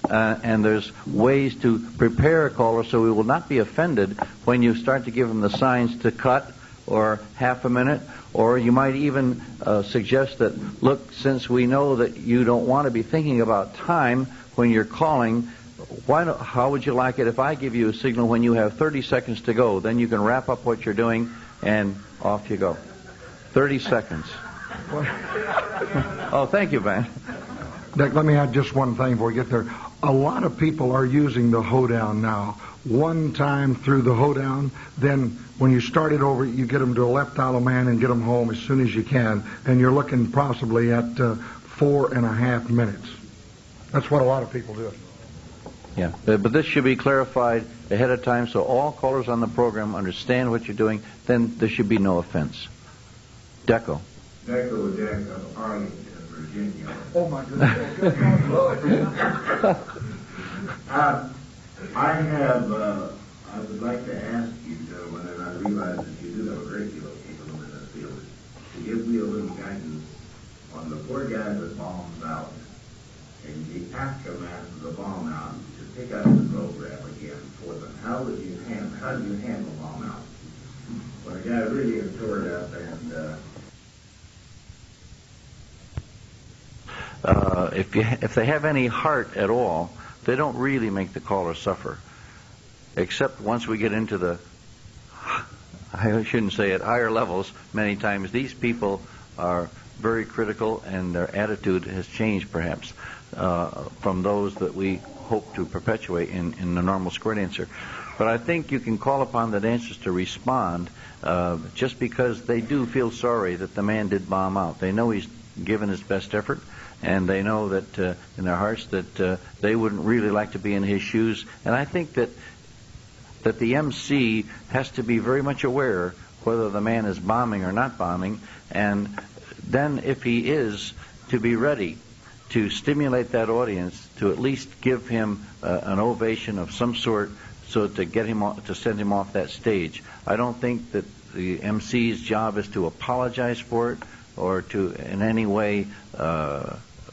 and there's ways to prepare a caller so we will not be offended when you start to give them the signs to cut or half a minute. Or you might even suggest that, look, since we know that you don't want to be thinking about time when you're calling, how would you like it if I give you a signal when you have 30 seconds to go? Then you can wrap up what you're doing, and off you go. 30 seconds. Oh, thank you, Van. Dick, let me add just one thing before we get there. A lot of people are using the hoedown now. One time through the hoedown, then when you start it over, you get them to a left hollow man and get them home as soon as you can, and you're looking possibly at 4.5 minutes. That's what a lot of people do. Yeah, but this should be clarified ahead of time so all callers on the program understand what you're doing. Then there should be no offense. Deco. Echo Jack of Arlington, Virginia. Oh, my goodness. I would like to ask you, gentlemen, and I realize that you do have a great deal of capability in this field, to give me a little guidance on the poor guy that bombs out and the aftermath of the bomb out, to pick up the program again for them. How do you handle bomb out? When a guy really is tore up and if they have any heart at all, they don't really make the caller suffer. Except once we get into the, I shouldn't say it, higher levels, many times these people are very critical and their attitude has changed perhaps from those that we hope to perpetuate in the normal square dancer. But I think you can call upon the dancers to respond just because they do feel sorry that the man did bomb out. They know he's given his best effort, and they know that in their hearts that they wouldn't really like to be in his shoes. And I think that the MC has to be very much aware whether the man is bombing or not bombing, and then if he is, to be ready to stimulate that audience, to at least give him an ovation of some sort, so to get him to send him off that stage. I don't think that the MC's job is to apologize for it or to in any way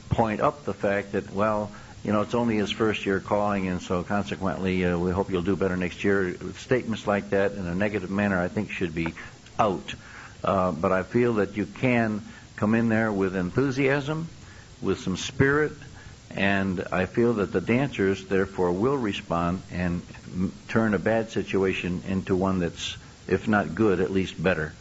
point up the fact that, well, you know, it's only his first year calling, and so consequently we hope you'll do better next year. Statements like that in a negative manner I think should be out. But I feel that you can come in there with enthusiasm, with some spirit, and I feel that the dancers therefore will respond and turn a bad situation into one that's, if not good, at least better.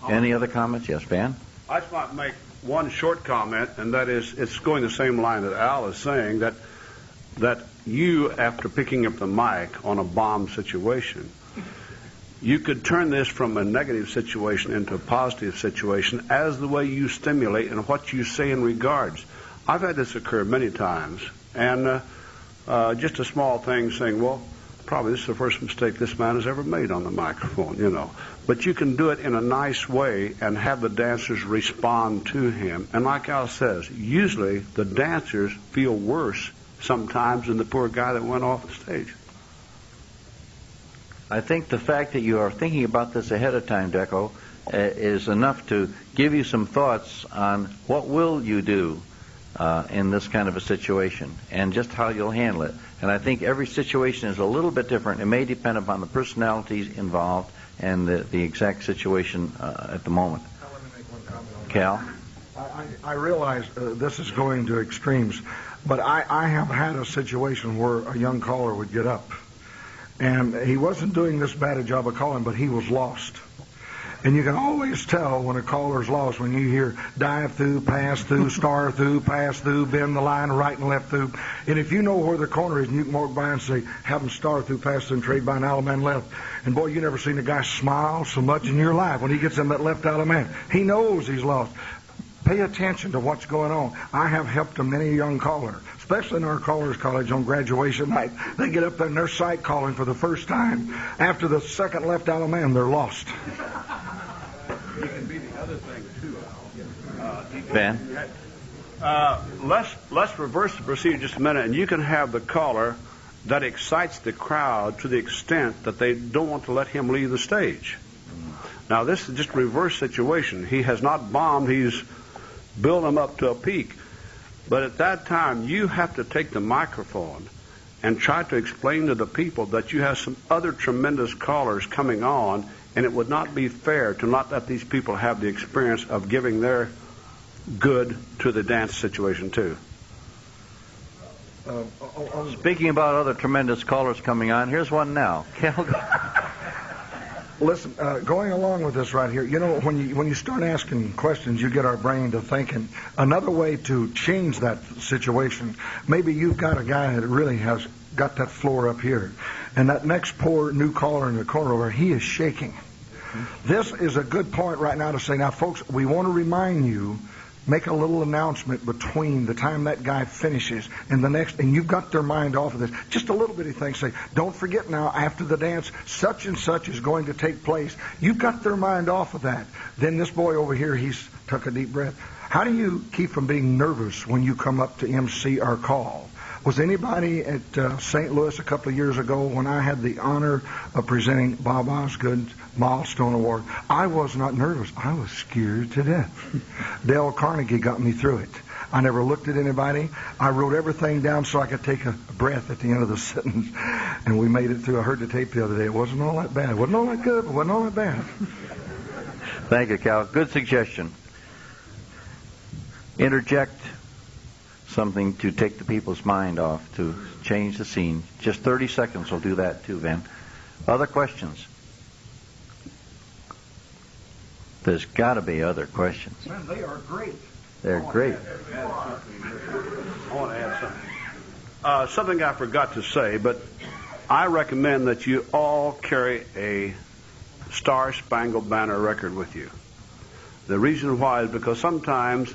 Any other comments? Yes, Van? I just might make one short comment, and that is, it's going the same line that Al is saying, that you, after picking up the mic on a bomb situation, you could turn this from a negative situation into a positive situation as the way you stimulate and what you say in regards. I've had this occur many times, and just a small thing saying, well, probably this is the first mistake this man has ever made on the microphone, you know. But you can do it in a nice way and have the dancers respond to him. And like Al says, usually the dancers feel worse sometimes than the poor guy that went off the stage. I think the fact that you are thinking about this ahead of time, Deco, is enough to give you some thoughts on what will you do in this kind of a situation and just how you'll handle it. And I think every situation is a little bit different. It may depend upon the personalities involved and the exact situation at the moment. Let me make one comment on Cal? I realize this is going to extremes, but I have had a situation where a young caller would get up, and he wasn't doing this bad a job of calling, but he was lost. And you can always tell when a caller's lost when you hear dive through, pass through, star through, pass through, bend the line, right and left through. And if you know where the corner is, and you can walk by and say, have them star through, pass through, and trade by an out man left. And boy, you never seen a guy smile so much in your life when he gets in that left out man. He knows he's lost. Pay attention to what's going on. I have helped a many young caller, especially in our callers college on graduation night. They get up there and they're sight calling for the first time. After the second left out of man, they're lost. You can be the other thing too, Al. Van? Let's reverse the procedure just a minute, and you can have the caller that excites the crowd to the extent that they don't want to let him leave the stage. Now, this is just a reverse situation. He has not bombed. He's built him up to a peak. But at that time, you have to take the microphone and try to explain to the people that you have some other tremendous callers coming on, and it would not be fair to not let these people have the experience of giving their good to the dance situation, too. Speaking about other tremendous callers coming on, here's one now. Listen, going along with this right here, you know, when you start asking questions, you get our brain to thinking. Another way to change that situation, maybe you've got a guy that really has got that floor up here, and that next poor new caller in the corner over, he is shaking. This is a good point right now to say, now, folks, we want to remind you, make a little announcement between the time that guy finishes and the next, and you've got their mind off of this. Just a little bitty thing. Say, don't forget now, after the dance, such and such is going to take place. You've got their mind off of that. Then this boy over here, he's took a deep breath. How do you keep from being nervous when you come up to MC or call? Was anybody at St. Louis a couple of years ago when I had the honor of presenting Bob Osgood's Milestone Award? I was not nervous. I was scared to death. Dale Carnegie got me through it. I never looked at anybody. I wrote everything down so I could take a breath at the end of the sentence, and we made it through. I heard the tape the other day. It wasn't all that bad. It wasn't all that good, but it wasn't all that bad. Thank you, Cal. Good suggestion. Interject something to take the people's mind off, to change the scene. Just 30 seconds will do that too, Van. Other questions? There's got to be other questions. Man, they are great. They're great. I want to add something. Something I forgot to say, but I recommend that you all carry a Star Spangled Banner record with you. The reason why is because sometimes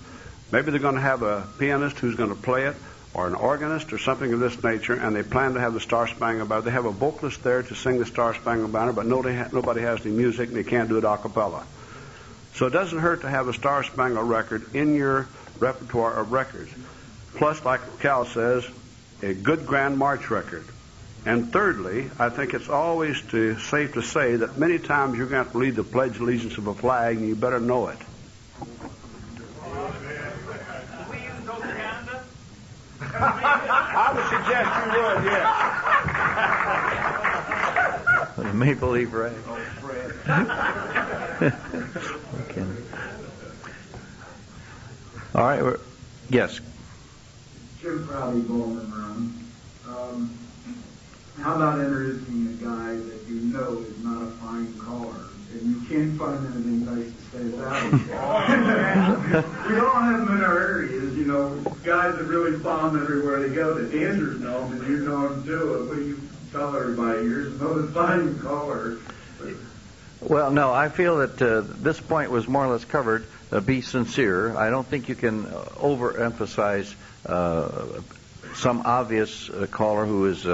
maybe they're going to have a pianist who's going to play it, or an organist or something of this nature, and they plan to have the Star Spangled Banner. They have a vocalist there to sing the Star Spangled Banner, but nobody has any music, and they can't do it a cappella. So it doesn't hurt to have a Star Spangled record in your repertoire of records. Plus, like Cal says, a good Grand March record. And thirdly, I think it's always safe to say that many times you're going to have to lead the Pledge of Allegiance of a flag, and you better know it. I would suggest you would, yeah. Maple Leaf Rag. Okay. All right. Yes. Jim Crowley, Bowling Room. How about introducing a guy that you know is not a fine caller, and you can't find anything nice to say about him? We all have them in our areas, you know, guys that really bomb everywhere they go. The dancers know them, and you know them too. What do you tell everybody? You're supposed to find callers. Well, no, I feel that this point was more or less covered. Be sincere. I don't think you can overemphasize some obvious caller who has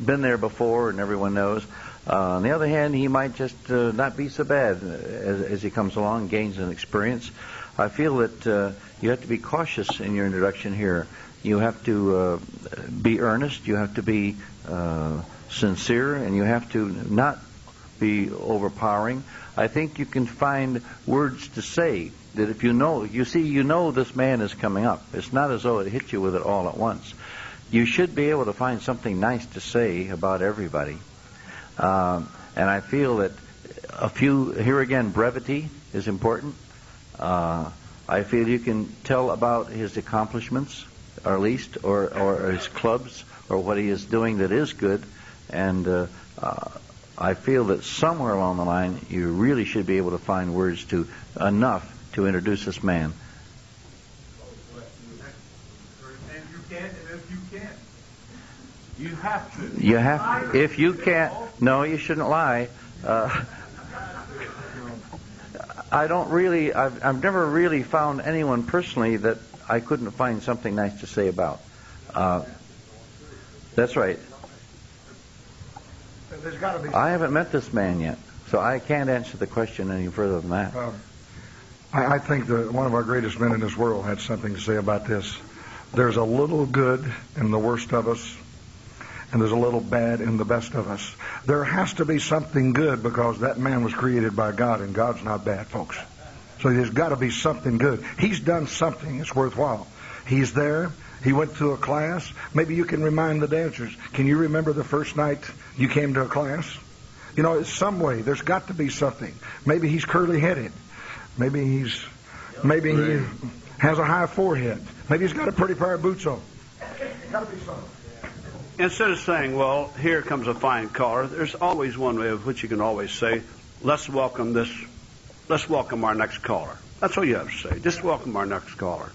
been there before and everyone knows. On the other hand, he might just not be so bad as he comes along and gains an experience. I feel that you have to be cautious in your introduction here. You have to be earnest, you have to be sincere, and you have to not be overpowering. I think you can find words to say that if you know this man is coming up. It's not as though it hits you with it all at once. You should be able to find something nice to say about everybody. And I feel that here again, brevity is important. I feel you can tell about his accomplishments, or at least, or his clubs, or what he is doing that is good. And I feel that somewhere along the line, you really should be able to find words enough to introduce this man. And you can, and if you can. You have to. You have to. If you can't, no, you shouldn't lie. I've never really found anyone personally that I couldn't find something nice to say about. That's right. There's got to be. I haven't met this man yet, so I can't answer the question any further than that. I think that one of our greatest men in this world had something to say about this. There's a little good in the worst of us, and there's a little bad in the best of us. There has to be something good because that man was created by God, and God's not bad, folks. So there's got to be something good. He's done something that's worthwhile. He's there. He went through a class. Maybe you can remind the dancers. Can you remember the first night you came to a class? You know, some way. There's got to be something. Maybe he's curly-headed. Maybe he has a high forehead. Maybe he's got a pretty pair of boots on. Got to be something. Instead of saying, well, here comes a fine caller, there's always one way of which you can always say, let's welcome our next caller. That's all you have to say. Just welcome our next caller.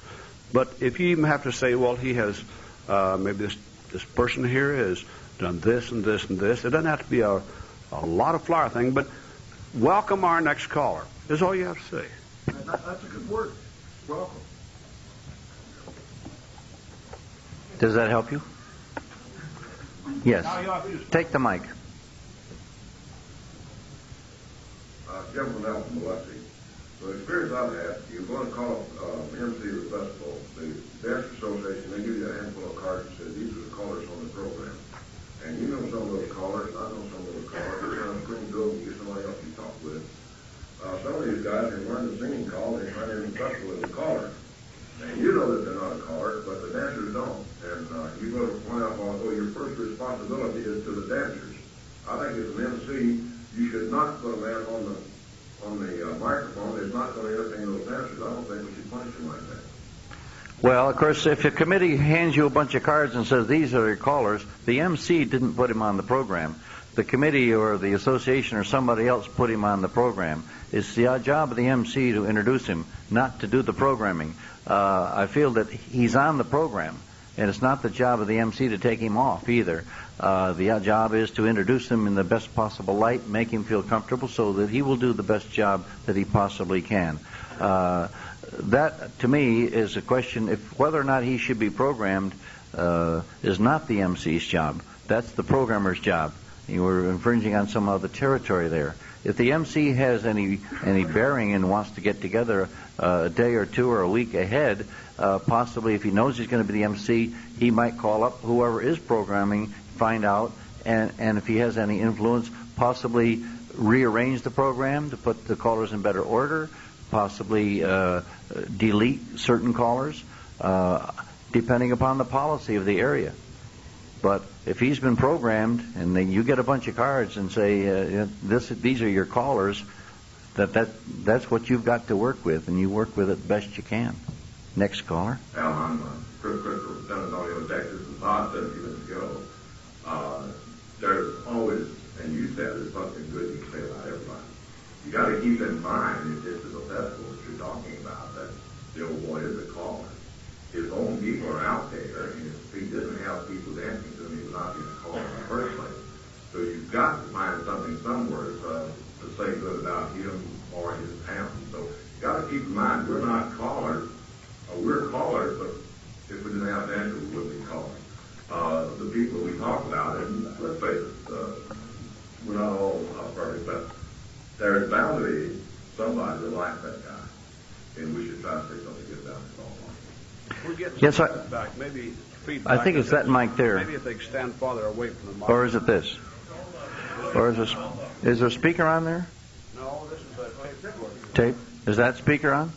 But if you even have to say, well, he has, maybe this person here has done this and this and this, it doesn't have to be a lot of flower thing, but welcome our next caller is all you have to say. That's a good word. Welcome. Does that help you? Yes. Take the mic. Gentleman Nelson Molessi. The experience I've had, you're going to call MC the festival, the Dance Association, they give you a handful of cards and say, these are the callers on the program. And you know some of those callers, I know some of those callers, you're kind of pretty good and get somebody else you talk with. Some of these guys have learned the singing call, they find in the festival as a caller. And you know that they're not a caller, but the dancers don't. And you go to point out, well, your first responsibility is to the dancers. I think as an MC, you should not put a man on the microphone that's not going to entertain those dancers. I don't think we should punish him like that. Well, of course, if a committee hands you a bunch of cards and says these are your callers, the MC didn't put him on the program. The committee or the association or somebody else put him on the program. It's the job of the MC to introduce him, not to do the programming. I feel that he's on the program, and it's not the job of the MC to take him off either. The job is to introduce him in the best possible light, make him feel comfortable so that he will do the best job that he possibly can. That, to me, is a question, if whether or not he should be programmed is not the MC's job. That's the programmer's job. You were infringing on some other territory there. If the MC has any bearing and wants to get together a day or two or a week ahead, possibly if he knows he's going to be the MC, he might call up whoever is programming, find out, and if he has any influence, possibly rearrange the program to put the callers in better order, possibly delete certain callers, depending upon the policy of the area. But if he's been programmed and then you get a bunch of cards and say these are your callers, that's what you've got to work with, and you work with it best you can. Next caller. Al, I'm Chris from San Antonio, Texas, and Todd said a few minutes ago, there's always, and you said there's something good you can say about everybody. You got to keep in mind if this is a festival that you're talking about, that the old boy is a caller. His own people are out there, and if he doesn't have people dancing to him, he would not be a caller in the first place. So you've got to find something somewhere to say good about him or his town. So you got to keep in mind, we're not callers. We're callers, but if we didn't have dancers, we wouldn't be callers. The people we talk about, and let's face it, we're not all perfect, but there's bound to be somebody that likes that guy, and we should try to say something good about it. Yes, feedback. Maybe feedback. I think it's that mic there. Maybe if they stand farther away from the mic. Or is it this? Or is there a speaker on there? No, this is a tape. Tape? Is that speaker on?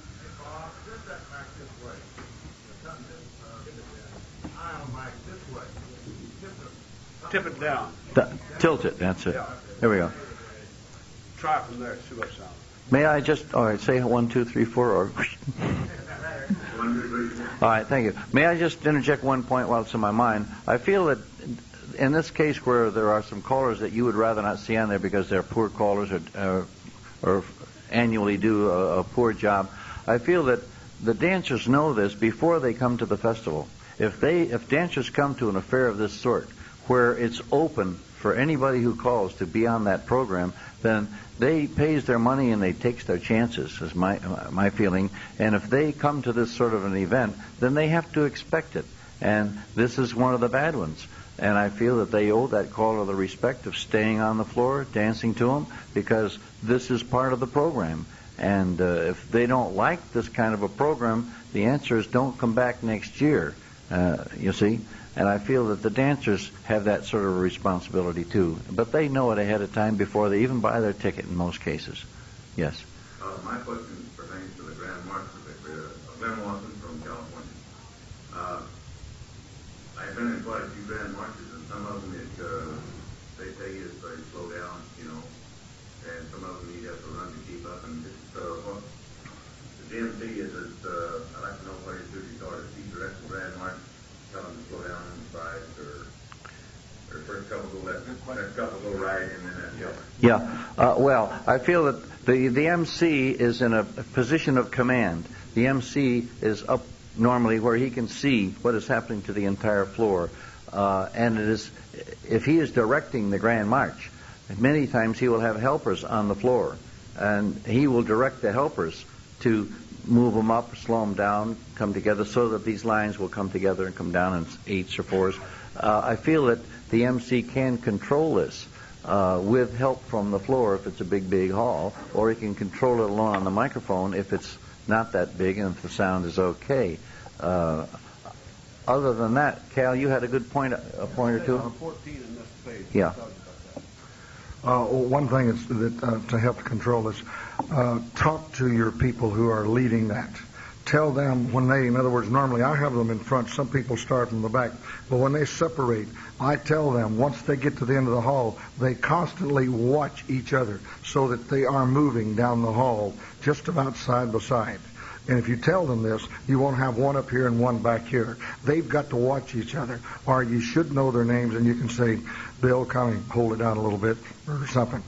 Tip it down. Tilt it. That's it. There we go. Try from there. See what it sounds. May I just, all right, say 1, 2, 3, 4, or... All right, thank you. May I just interject one point while it's in my mind? I feel that in this case where there are some callers that you would rather not see on there because they're poor callers or annually do a poor job, I feel that the dancers know this before they come to the festival. If dancers come to an affair of this sort where it's open for anybody who calls to be on that program, then they pays their money and they takes their chances, is my feeling. And if they come to this sort of an event, then they have to expect it. And this is one of the bad ones. And I feel that they owe that caller the respect of staying on the floor, dancing to him, because this is part of the program. And if they don't like this kind of a program, the answer is don't come back next year, you see. And I feel that the dancers have that sort of a responsibility too. But they know it ahead of time before they even buy their ticket in most cases. Yes? My question pertains to the Grand March particularly. Glenn Watson from California. I've been in quite a few Grand Marches, and some of them they tell you it's very slow down, and some of them you have to run to keep up. And just what the DMC is, I'd like to know what his duties are to keep the rest of the Grand March. Tell them to slow down on the sides, or first couple go left, next couple go right, and then that's it. Yeah. Well, I feel that the MC is in a position of command. The MC is up normally where he can see what is happening to the entire floor. And it is, if he is directing the Grand March, many times he will have helpers on the floor. And he will direct the helpers to move them up, slow them down, come together, so that these lines will come together and come down in 8s or 4s. I feel that the MC can control this with help from the floor if it's a big hall, or he can control it alone on the microphone if it's not that big and if the sound is okay. Other than that, Cal, you had a good point, a point or two? 14 in this page. Yeah. One thing is that to help control this, talk to your people who are leading that. Tell them when they, in other words, normally I have them in front. Some people start from the back. But when they separate, I tell them once they get to the end of the hall, they constantly watch each other so that they are moving down the hall just about side by side. And if you tell them this, you won't have one up here and one back here. They've got to watch each other, or you should know their names, and you can say, Bill, kind of hold it down a little bit, or something.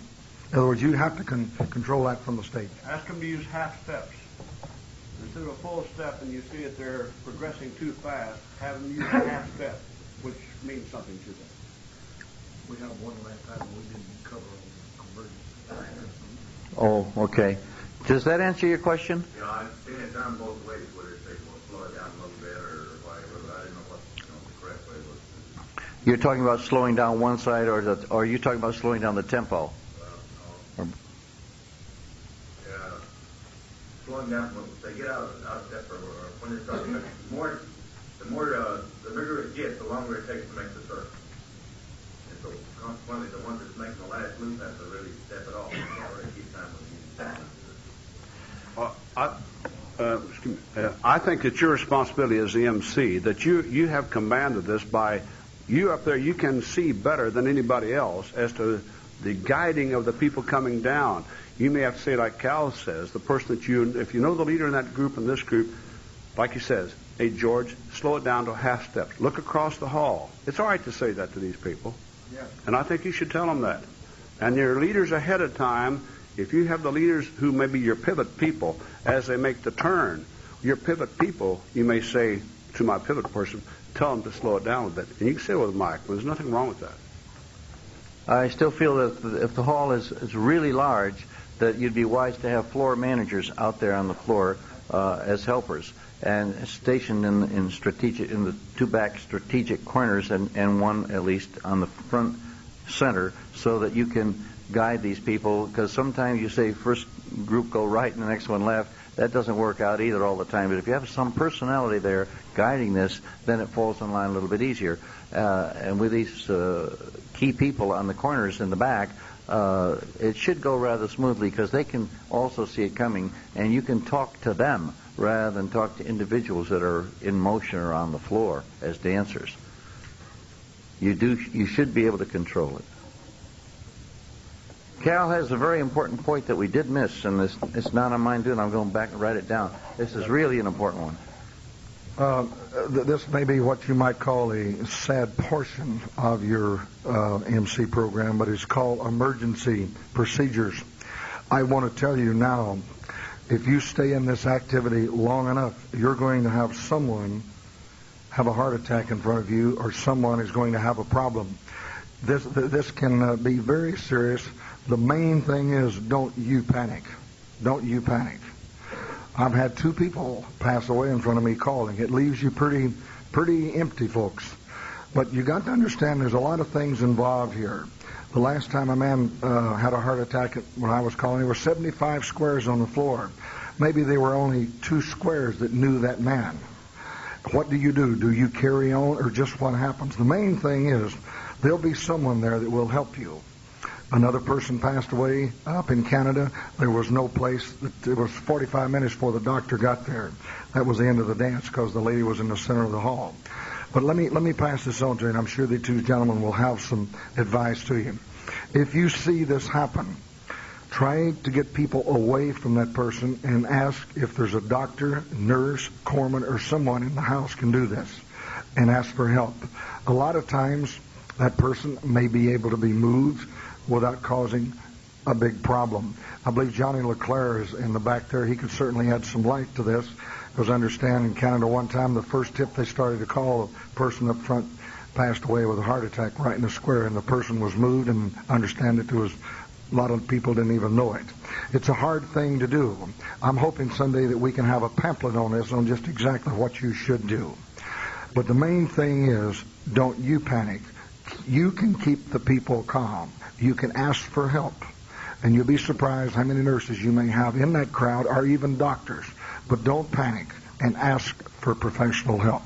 In other words, you have to control that from the stage. Ask them to use half steps. Instead of a full step and you see that they're progressing too fast, have them use a half step, which means something to them. We have one last time we didn't cover convergence. Oh, okay. Does that answer your question? You know, I've seen it done both ways, whether it's slow it down a little bit or whatever, but I didn't know what the correct way was. You're talking about slowing down one side, or are you talking about slowing down the tempo? No. Slowing down when they get out of step or when they start, the bigger it gets, the longer it takes to make the circle. And so consequently, the one that's making the last loop has to really step it off. You can't really keep time with I think it's your responsibility as the MC that you have commanded this by you up there. You can see better than anybody else as to the guiding of the people coming down. You may have to say, like Cal says, the person that if you know the leader in that group and this group, like he says, hey, George, slow it down to half steps. Look across the hall. It's all right to say that to these people. Yeah. And I think you should tell them that. And your leaders ahead of time, if you have the leaders who may be your pivot people, as they make the turn, your pivot people, you may say to my pivot person, tell them to slow it down a bit. And you can say it with a mic. There's nothing wrong with that. I still feel that if the hall is really large, that you'd be wise to have floor managers out there on the floor as helpers and stationed in the two back strategic corners and one at least on the front center, so that you can guide these people, because sometimes you say first group go right and the next one left. That doesn't work out either all the time. But if you have some personality there guiding this, then it falls in line a little bit easier. And with these key people on the corners in the back, it should go rather smoothly, because they can also see it coming, and you can talk to them rather than talk to individuals that are in motion or on the floor as dancers. You should be able to control it. Cal has a very important point that we did miss, and it's not on mine doing. I'm going back and write it down. This is really an important one. This may be what you might call a sad portion of your MC program, but it's called emergency procedures. I want to tell you now, if you stay in this activity long enough, you're going to have someone have a heart attack in front of you, or someone is going to have a problem. This can be very serious. The main thing is, don't you panic. Don't you panic. I've had 2 people pass away in front of me calling. It leaves you pretty empty, folks. But you got to understand there's a lot of things involved here. The last time a man had a heart attack when I was calling, there were 75 squares on the floor. Maybe there were only 2 squares that knew that man. What do? Do you carry on, or just what happens? The main thing is there'll be someone there that will help you. Another person passed away up in Canada. There was no place. It was 45 minutes before the doctor got there. That was the end of the dance, because the lady was in the center of the hall. But let me pass this on to you, and I'm sure the 2 gentlemen will have some advice to you. If you see this happen, try to get people away from that person and ask if there's a doctor, nurse, corpsman, or someone in the house can do this, and ask for help. A lot of times that person may be able to be moved without causing a big problem. I believe Johnny LeClaire is in the back there. He could certainly add some light to this. Because I understand in Canada one time, the first tip they started to call, a person up front passed away with a heart attack right in the square, and the person was moved, and understand that there was A lot of people didn't even know it. It's a hard thing to do. I'm hoping someday that we can have a pamphlet on this, on just exactly what you should do. But the main thing is, don't you panic. You can keep the people calm. You can ask for help. And you'll be surprised how many nurses you may have in that crowd, or even doctors. But don't panic and ask for professional help.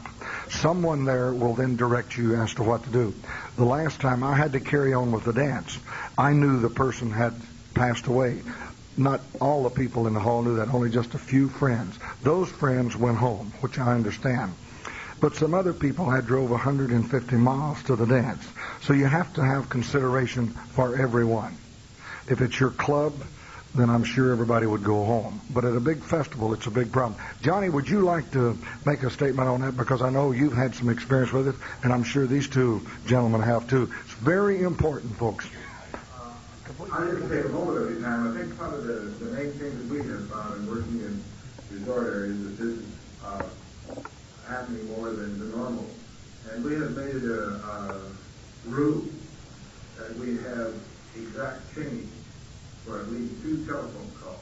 Someone there will then direct you as to what to do. The last time I had to carry on with the dance, I knew the person had passed away. Not all the people in the hall knew that, only just a few friends. Those friends went home, which I understand. But some other people had drove 150 miles to the dance. So you have to have consideration for everyone. If it's your club, then I'm sure everybody would go home. But at a big festival, it's a big problem. Johnny, would you like to make a statement on that? Because I know you've had some experience with it, and I'm sure these two gentlemen have too. It's very important, folks. I just take a moment of your time. I think one of the main things that we have found in working in resort areas is that this is happening more than the normal. And we have made it a rule that we have exact change for at least 2 telephone calls.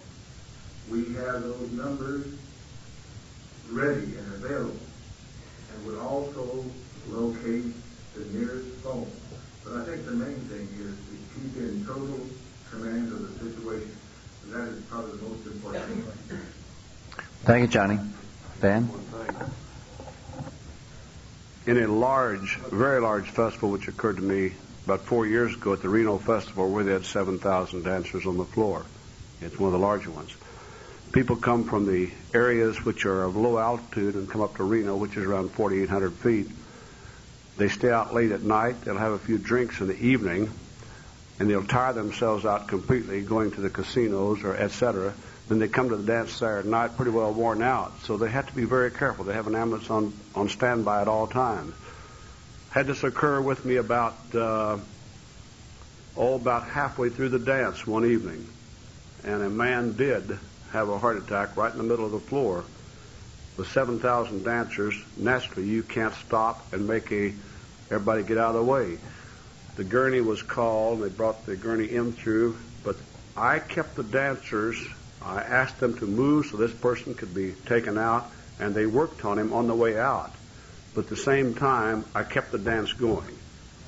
We have those numbers ready and available, and would also locate the nearest phone. But I think the main thing is to keep in total command of the situation. That is probably the most important thing. Thank you, Johnny. Dan? In a large, very large festival, which occurred to me about 4 years ago at the Reno Festival, where they had 7,000 dancers on the floor. It's one of the larger ones. People come from the areas which are of low altitude and come up to Reno, which is around 4,800 feet. They stay out late at night. They'll have a few drinks in the evening, and they'll tire themselves out completely going to the casinos or et cetera. Then they come to the dance Saturday night pretty well worn out. So they have to be very careful. They have an ambulance on standby at all times. Had this occur with me about halfway through the dance one evening. And a man did have a heart attack right in the middle of the floor. With 7,000 dancers, naturally you can't stop and make everybody get out of the way. The gurney was called. They brought the gurney in through. But I kept the dancers. I asked them to move so this person could be taken out, and they worked on him on the way out. But at the same time, I kept the dance going,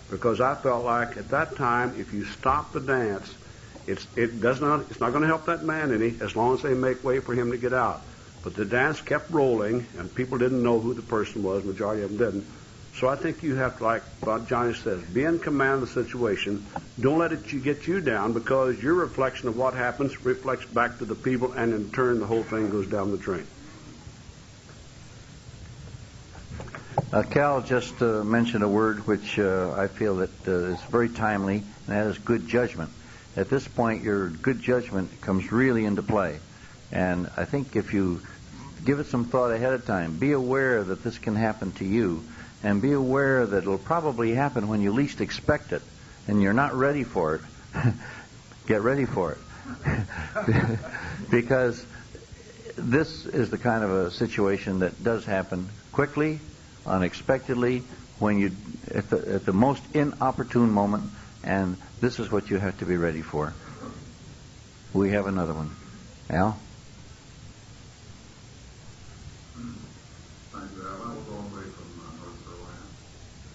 because I felt like at that time, if you stop the dance, it's not going to help that man any, as long as they make way for him to get out. But the dance kept rolling, and people didn't know who the person was. Majority of them didn't. So I think you have to, like Johnny says, be in command of the situation. Don't let it get you down, because your reflection of what happens reflects back to the people, and in turn the whole thing goes down the drain. Cal just mentioned a word which I feel that is very timely, and that is good judgment. At this point, your good judgment comes really into play. And I think if you give it some thought ahead of time, be aware that this can happen to you, and be aware that it'll probably happen when you least expect it, and you're not ready for it. Get ready for it. Because this is the kind of a situation that does happen quickly, unexpectedly, when you at the most inopportune moment, and this is what you have to be ready for. We have another one. Al? Thank you, Al. I was all the way from North Carolina.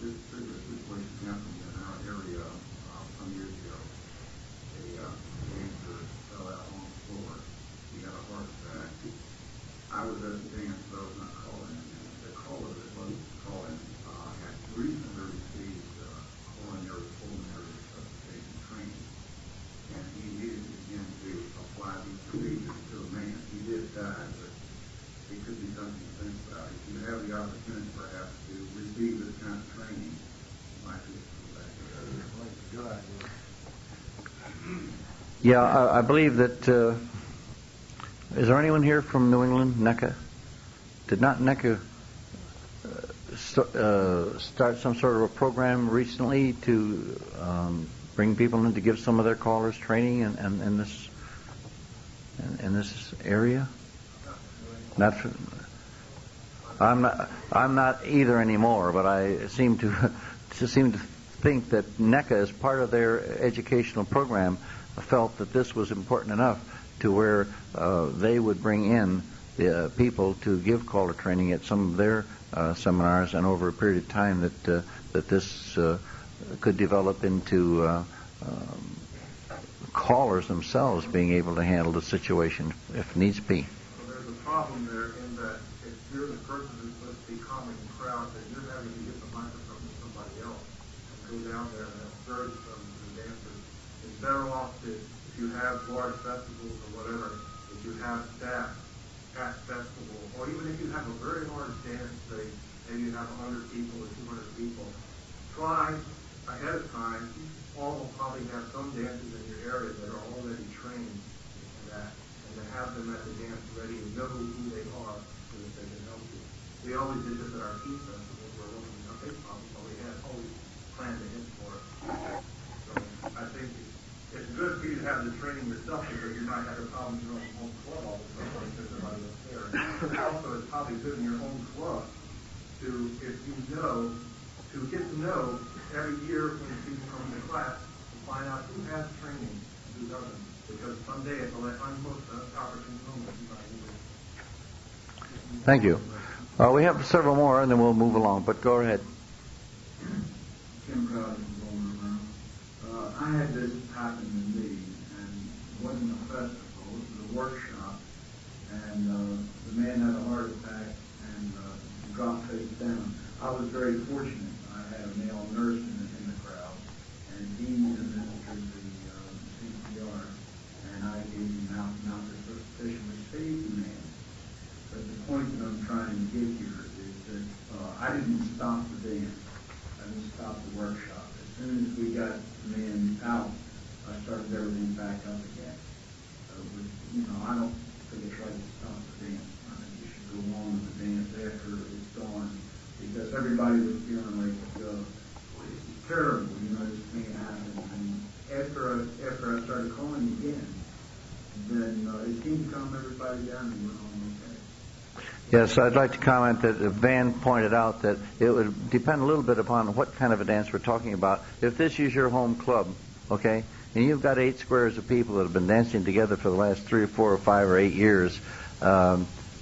This particular situation happened in our area some years ago. A dancer fell out on the floor. He had a heart attack. I was at the dance, but I was not calling. The caller that was calling had recently received pulmonary resuscitation training, and he needed to begin to apply these procedures to a man. He did die, but it could be something to think about. If you have the opportunity, perhaps, to receive this kind of training, you might be able to go back to Good idea. Yeah, I believe that... is there anyone here from New England, NECA? Did not NECA start some sort of a program recently to bring people in to give some of their callers training in this area? Not. I'm not either anymore, but I seem to think that NECA, as part of their educational program, felt that this was important enough to where they would bring in the people to give caller training at some of their seminars, and over a period of time that this could develop into callers themselves being able to handle the situation if needs be. So there's a problem there in that if you're the person who's supposed to be calming the crowd, that you're having to give the microphone to somebody else and go down there and observe some of the dancers. It's better off that if you have large festivals or whatever, that you have staff at festival, or even if you have a very large dance, say maybe you have 100 people or 200 people, try ahead of time. All will probably have some dancers in your area that are already trained in that, and to have them at the dance ready and know who they are so that they can help you. We always did this at our tea festivals where we had a big problem, but we had always planned ahead for it. So I think it's good for you to have the training yourself, because you might have a problem in your own home club all of a sudden because somebody else there. Also, it's probably good in your own club to, if you know, to get to know every year when people come to class to find out who has training and who doesn't. Because someday at the unbooked opportunity moment, you might need it. Thank you. We have several more, and then we'll move along, but go ahead. Tim Crowder from Golden Around. I had this happen to me, and it wasn't a festival, it was a workshop, and the man had a heart attack and dropped face down. I was very fortunate. I had a male nurse in the crowd, and he administered the CPR, and I gave him mouth sufficiently safety man. But the point that I'm trying to get here is that I didn't stop the dance. I didn't stop the workshop. As soon as we got the man out, I started everything back up again. I don't think it's right to stop the dance. I think you should go on with the dance after it's gone, because everybody was feeling like it's terrible, this thing happened. And after I started calling again, then it seemed to calm everybody down and went on okay. Yes, I'd like to comment that Van pointed out that it would depend a little bit upon what kind of a dance we're talking about. If this is your home club, okay, and you've got 8 squares of people that have been dancing together for the last 3 or 4 or 5 or 8 years,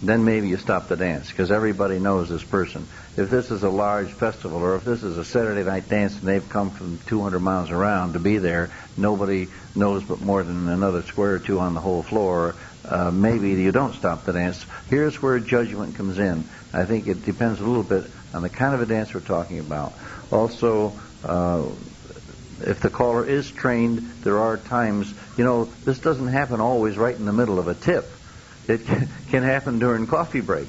then maybe you stop the dance, because everybody knows this person. If this is a large festival, or if this is a Saturday night dance and they've come from 200 miles around to be there, nobody knows but more than another square or two on the whole floor, maybe you don't stop the dance. Here's where judgment comes in. I think it depends a little bit on the kind of a dance we're talking about. Also, if the caller is trained, there are times, this doesn't happen always right in the middle of a tip. It can happen during coffee break,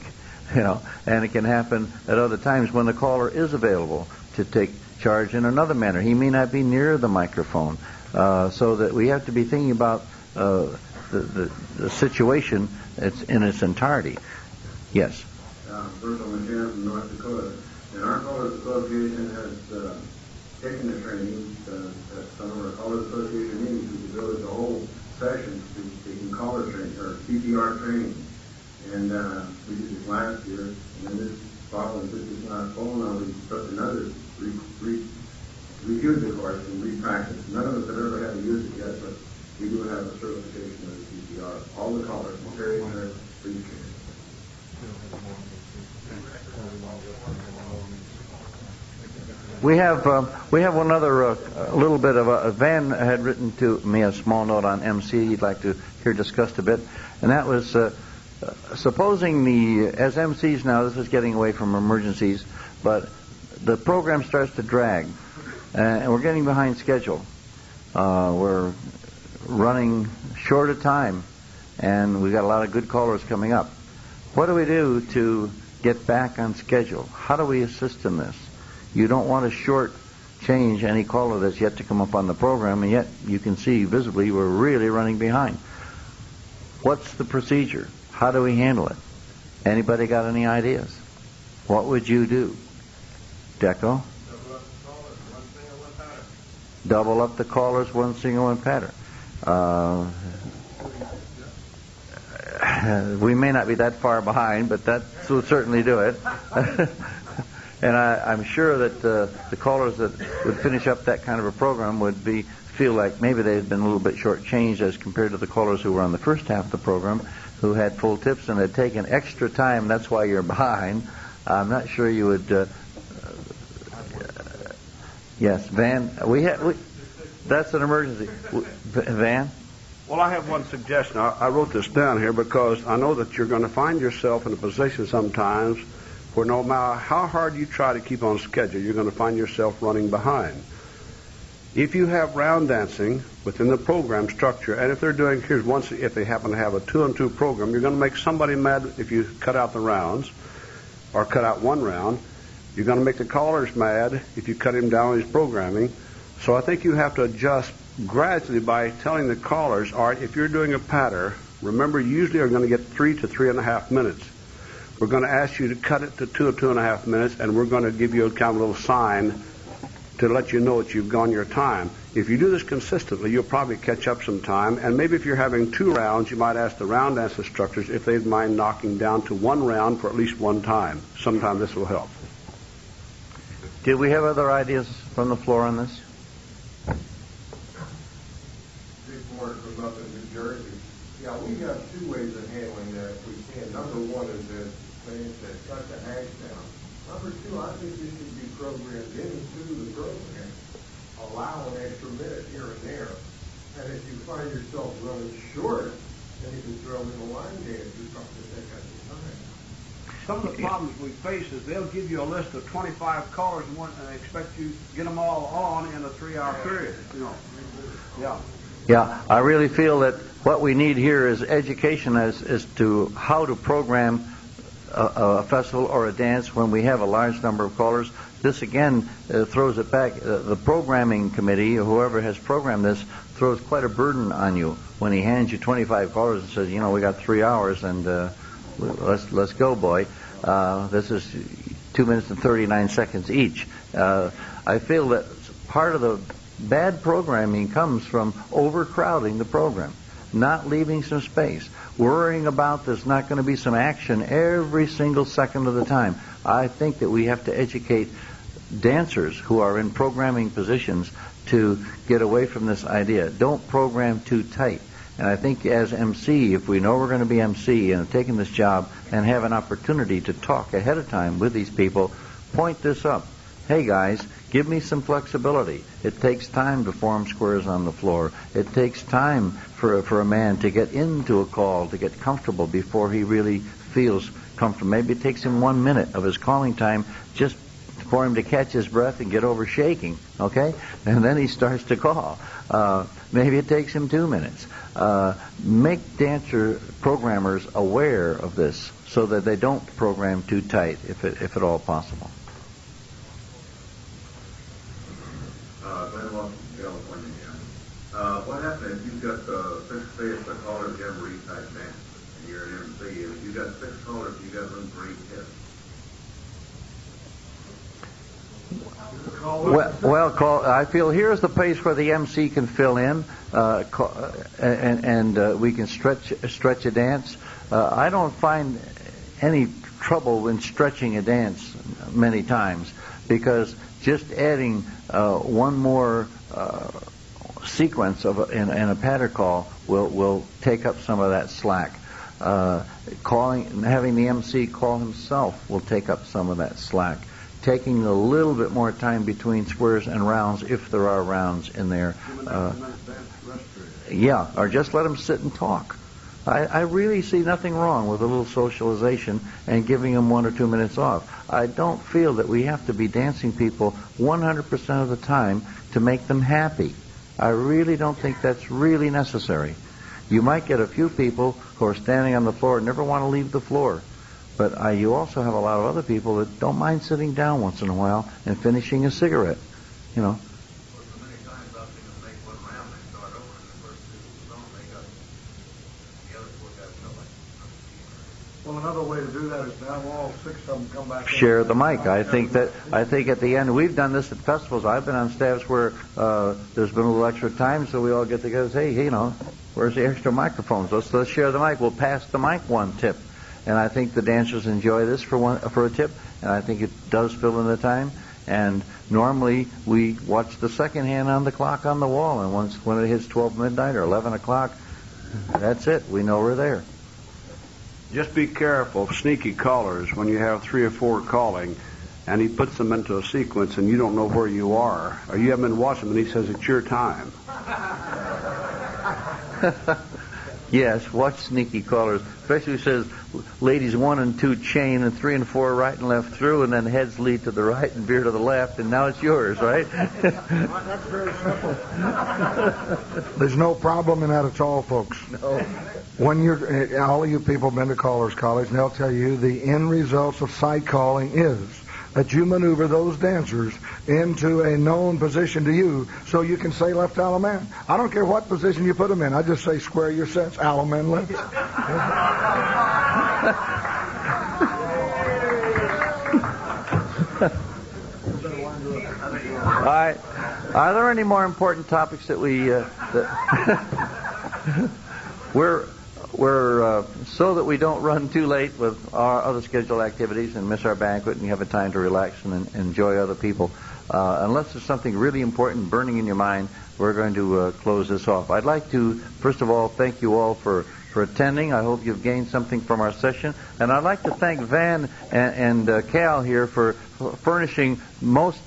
and it can happen at other times when the caller is available to take charge in another manner. He may not be near the microphone, so that we have to be thinking about the situation in its entirety. Yes? Bruce McCann from North Dakota. And our Callers Association has taken the training at some of our Callers Association meetings. We devoted the whole session to taking caller training, or CPR training. And we did this last year, and then this last fall now we took another, reviewed the course and re-practiced. None of us have ever had to use it yet, but we do have a certification of the CPR. All the callers, very, very pleased. We have one other little bit of Van had written to me a small note on MC he'd like to hear discussed a bit, and that was supposing as MCs now, this is getting away from emergencies, but the program starts to drag, and we're getting behind schedule. We're running short of time, and we've got a lot of good callers coming up. What do we do to get back on schedule? How do we assist in this? You don't want to short change any caller that's yet to come up on the program, and yet you can see visibly we're really running behind. What's the procedure? How do we handle it? Anybody got any ideas? What would you do? Deco? Double up the callers, one singer, one patter. We may not be that far behind, but that will certainly do it. And I'm sure that the callers that would finish up that kind of a program would feel like maybe they had been a little bit shortchanged as compared to the callers who were on the first half of the program, who had full tips and had taken extra time. That's why you're behind. I'm not sure you would. Yes, Van. That's an emergency. Van. Well, I have one suggestion. I wrote this down here because I know that you're going to find yourself in a position sometimes where no matter how hard you try to keep on schedule, you're going to find yourself running behind. If you have round dancing within the program structure, and if they're doing, if they happen to have a 2-on-2 program, you're going to make somebody mad if you cut out the rounds or cut out one round. You're going to make the callers mad if you cut him down on his programming. So I think you have to adjust gradually by telling the callers, all right, if you're doing a patter, remember you usually are going to get 3 to 3.5 minutes. We're going to ask you to cut it to 2 or 2.5 minutes, and we're going to give you a kind of little sign to let you know that you've gone your time. If you do this consistently, you'll probably catch up some time, and maybe if you're having 2 rounds, you might ask the round dance instructors if they'd mind knocking down to 1 round for at least 1 time. Sometime this will help. Did we have other ideas from the floor on this? Dick Warren from up in New Jersey. Yeah, we have 2 ways of handling that if we can. Number 1 is that saying that cut the hash down. Number 2, I think this should be programmed into the program. Allow an extra minute here and there. And if you find yourself running short, then you can throw in a line dance or something that has the time. Some of the problems we face is they'll give you a list of 25 callers and expect you to get them all on in a 3-hour period. You know. Yeah. Yeah, I really feel that what we need here is education as to how to program a festival or a dance when we have a large number of callers. This again throws it back. The programming committee, or whoever has programmed this, throws quite a burden on you when he hands you 25 callers and says, we got 3 hours and let's go, boy. This is 2 minutes and 39 seconds each. I feel that part of the bad programming comes from overcrowding the program, not leaving some space, worrying about there's not going to be some action every single second of the time. I think that we have to educate dancers who are in programming positions to get away from this idea. Don't program too tight. And I think as MC, if we know we're going to be MC and have taken this job and have an opportunity to talk ahead of time with these people, point this up. Hey guys, give me some flexibility. It takes time to form squares on the floor. It takes time for a man to get into a call, to get comfortable before he really feels comfortable. Maybe it takes him 1 minute of his calling time just for him to catch his breath and get over shaking, okay? And then he starts to call. Maybe it takes him 2 minutes. Make dancer programmers aware of this so that they don't program too tight, if at all possible. California here. What happens if you've got say it's a caller jamboree type dance and you're an MC, and if you've got 6 callers, you've got room for 8 tips. I feel here's the place where the MC can fill in, and we can stretch a dance. I don't find any trouble in stretching a dance many times, because just adding one more sequence in a patter call will take up some of that slack. Having the MC call himself will take up some of that slack. Taking a little bit more time between squares and rounds, if there are rounds in there. Or just let them sit and talk. I really see nothing wrong with a little socialization and giving them 1 or 2 minutes off. I don't feel that we have to be dancing people 100% of the time to make them happy. I really don't think that's really necessary. You might get a few people who are standing on the floor and never want to leave the floor. But you also have a lot of other people that don't mind sitting down once in a while and finishing a cigarette, Well, another way to do that is to have all 6 of them come back. Share the mic. I think at the end, we've done this at festivals. I've been on staffs where there's been a little extra time, so we all get together and say, hey, where's the extra microphones? Let's share the mic. We'll pass the mic 1 tip. and I think the dancers enjoy this for a tip, and I think it does fill in the time. And normally we watch the second hand on the clock on the wall, and when it hits 12 midnight or 11 o'clock, that's it. We know we're there. Just be careful of sneaky callers when you have 3 or 4 calling, and he puts them into a sequence and you don't know where you are, or you haven't been watching them and he says it's your time. Yes, watch sneaky callers. Especially who says ladies 1 and 2 chain and 3 and 4 right and left through, and then heads lead to the right and veer to the left, and now it's yours, right? That's very simple. There's no problem in that at all, folks. No. When all of you people have been to Callers College, and they'll tell you the end results of sight calling is that you maneuver those dancers into a known position to you so you can say left Alaman. I don't care what position you put them in. I just say square your sets, Alaman left. All right. Are there any more important topics that we're so that we don't run too late with our other scheduled activities and miss our banquet and you have a time to relax and enjoy other people. Unless there's something really important burning in your mind, we're going to close this off. I'd like to, first of all, thank you all for attending. I hope you've gained something from our session. And I'd like to thank Van and Cal here for furnishing most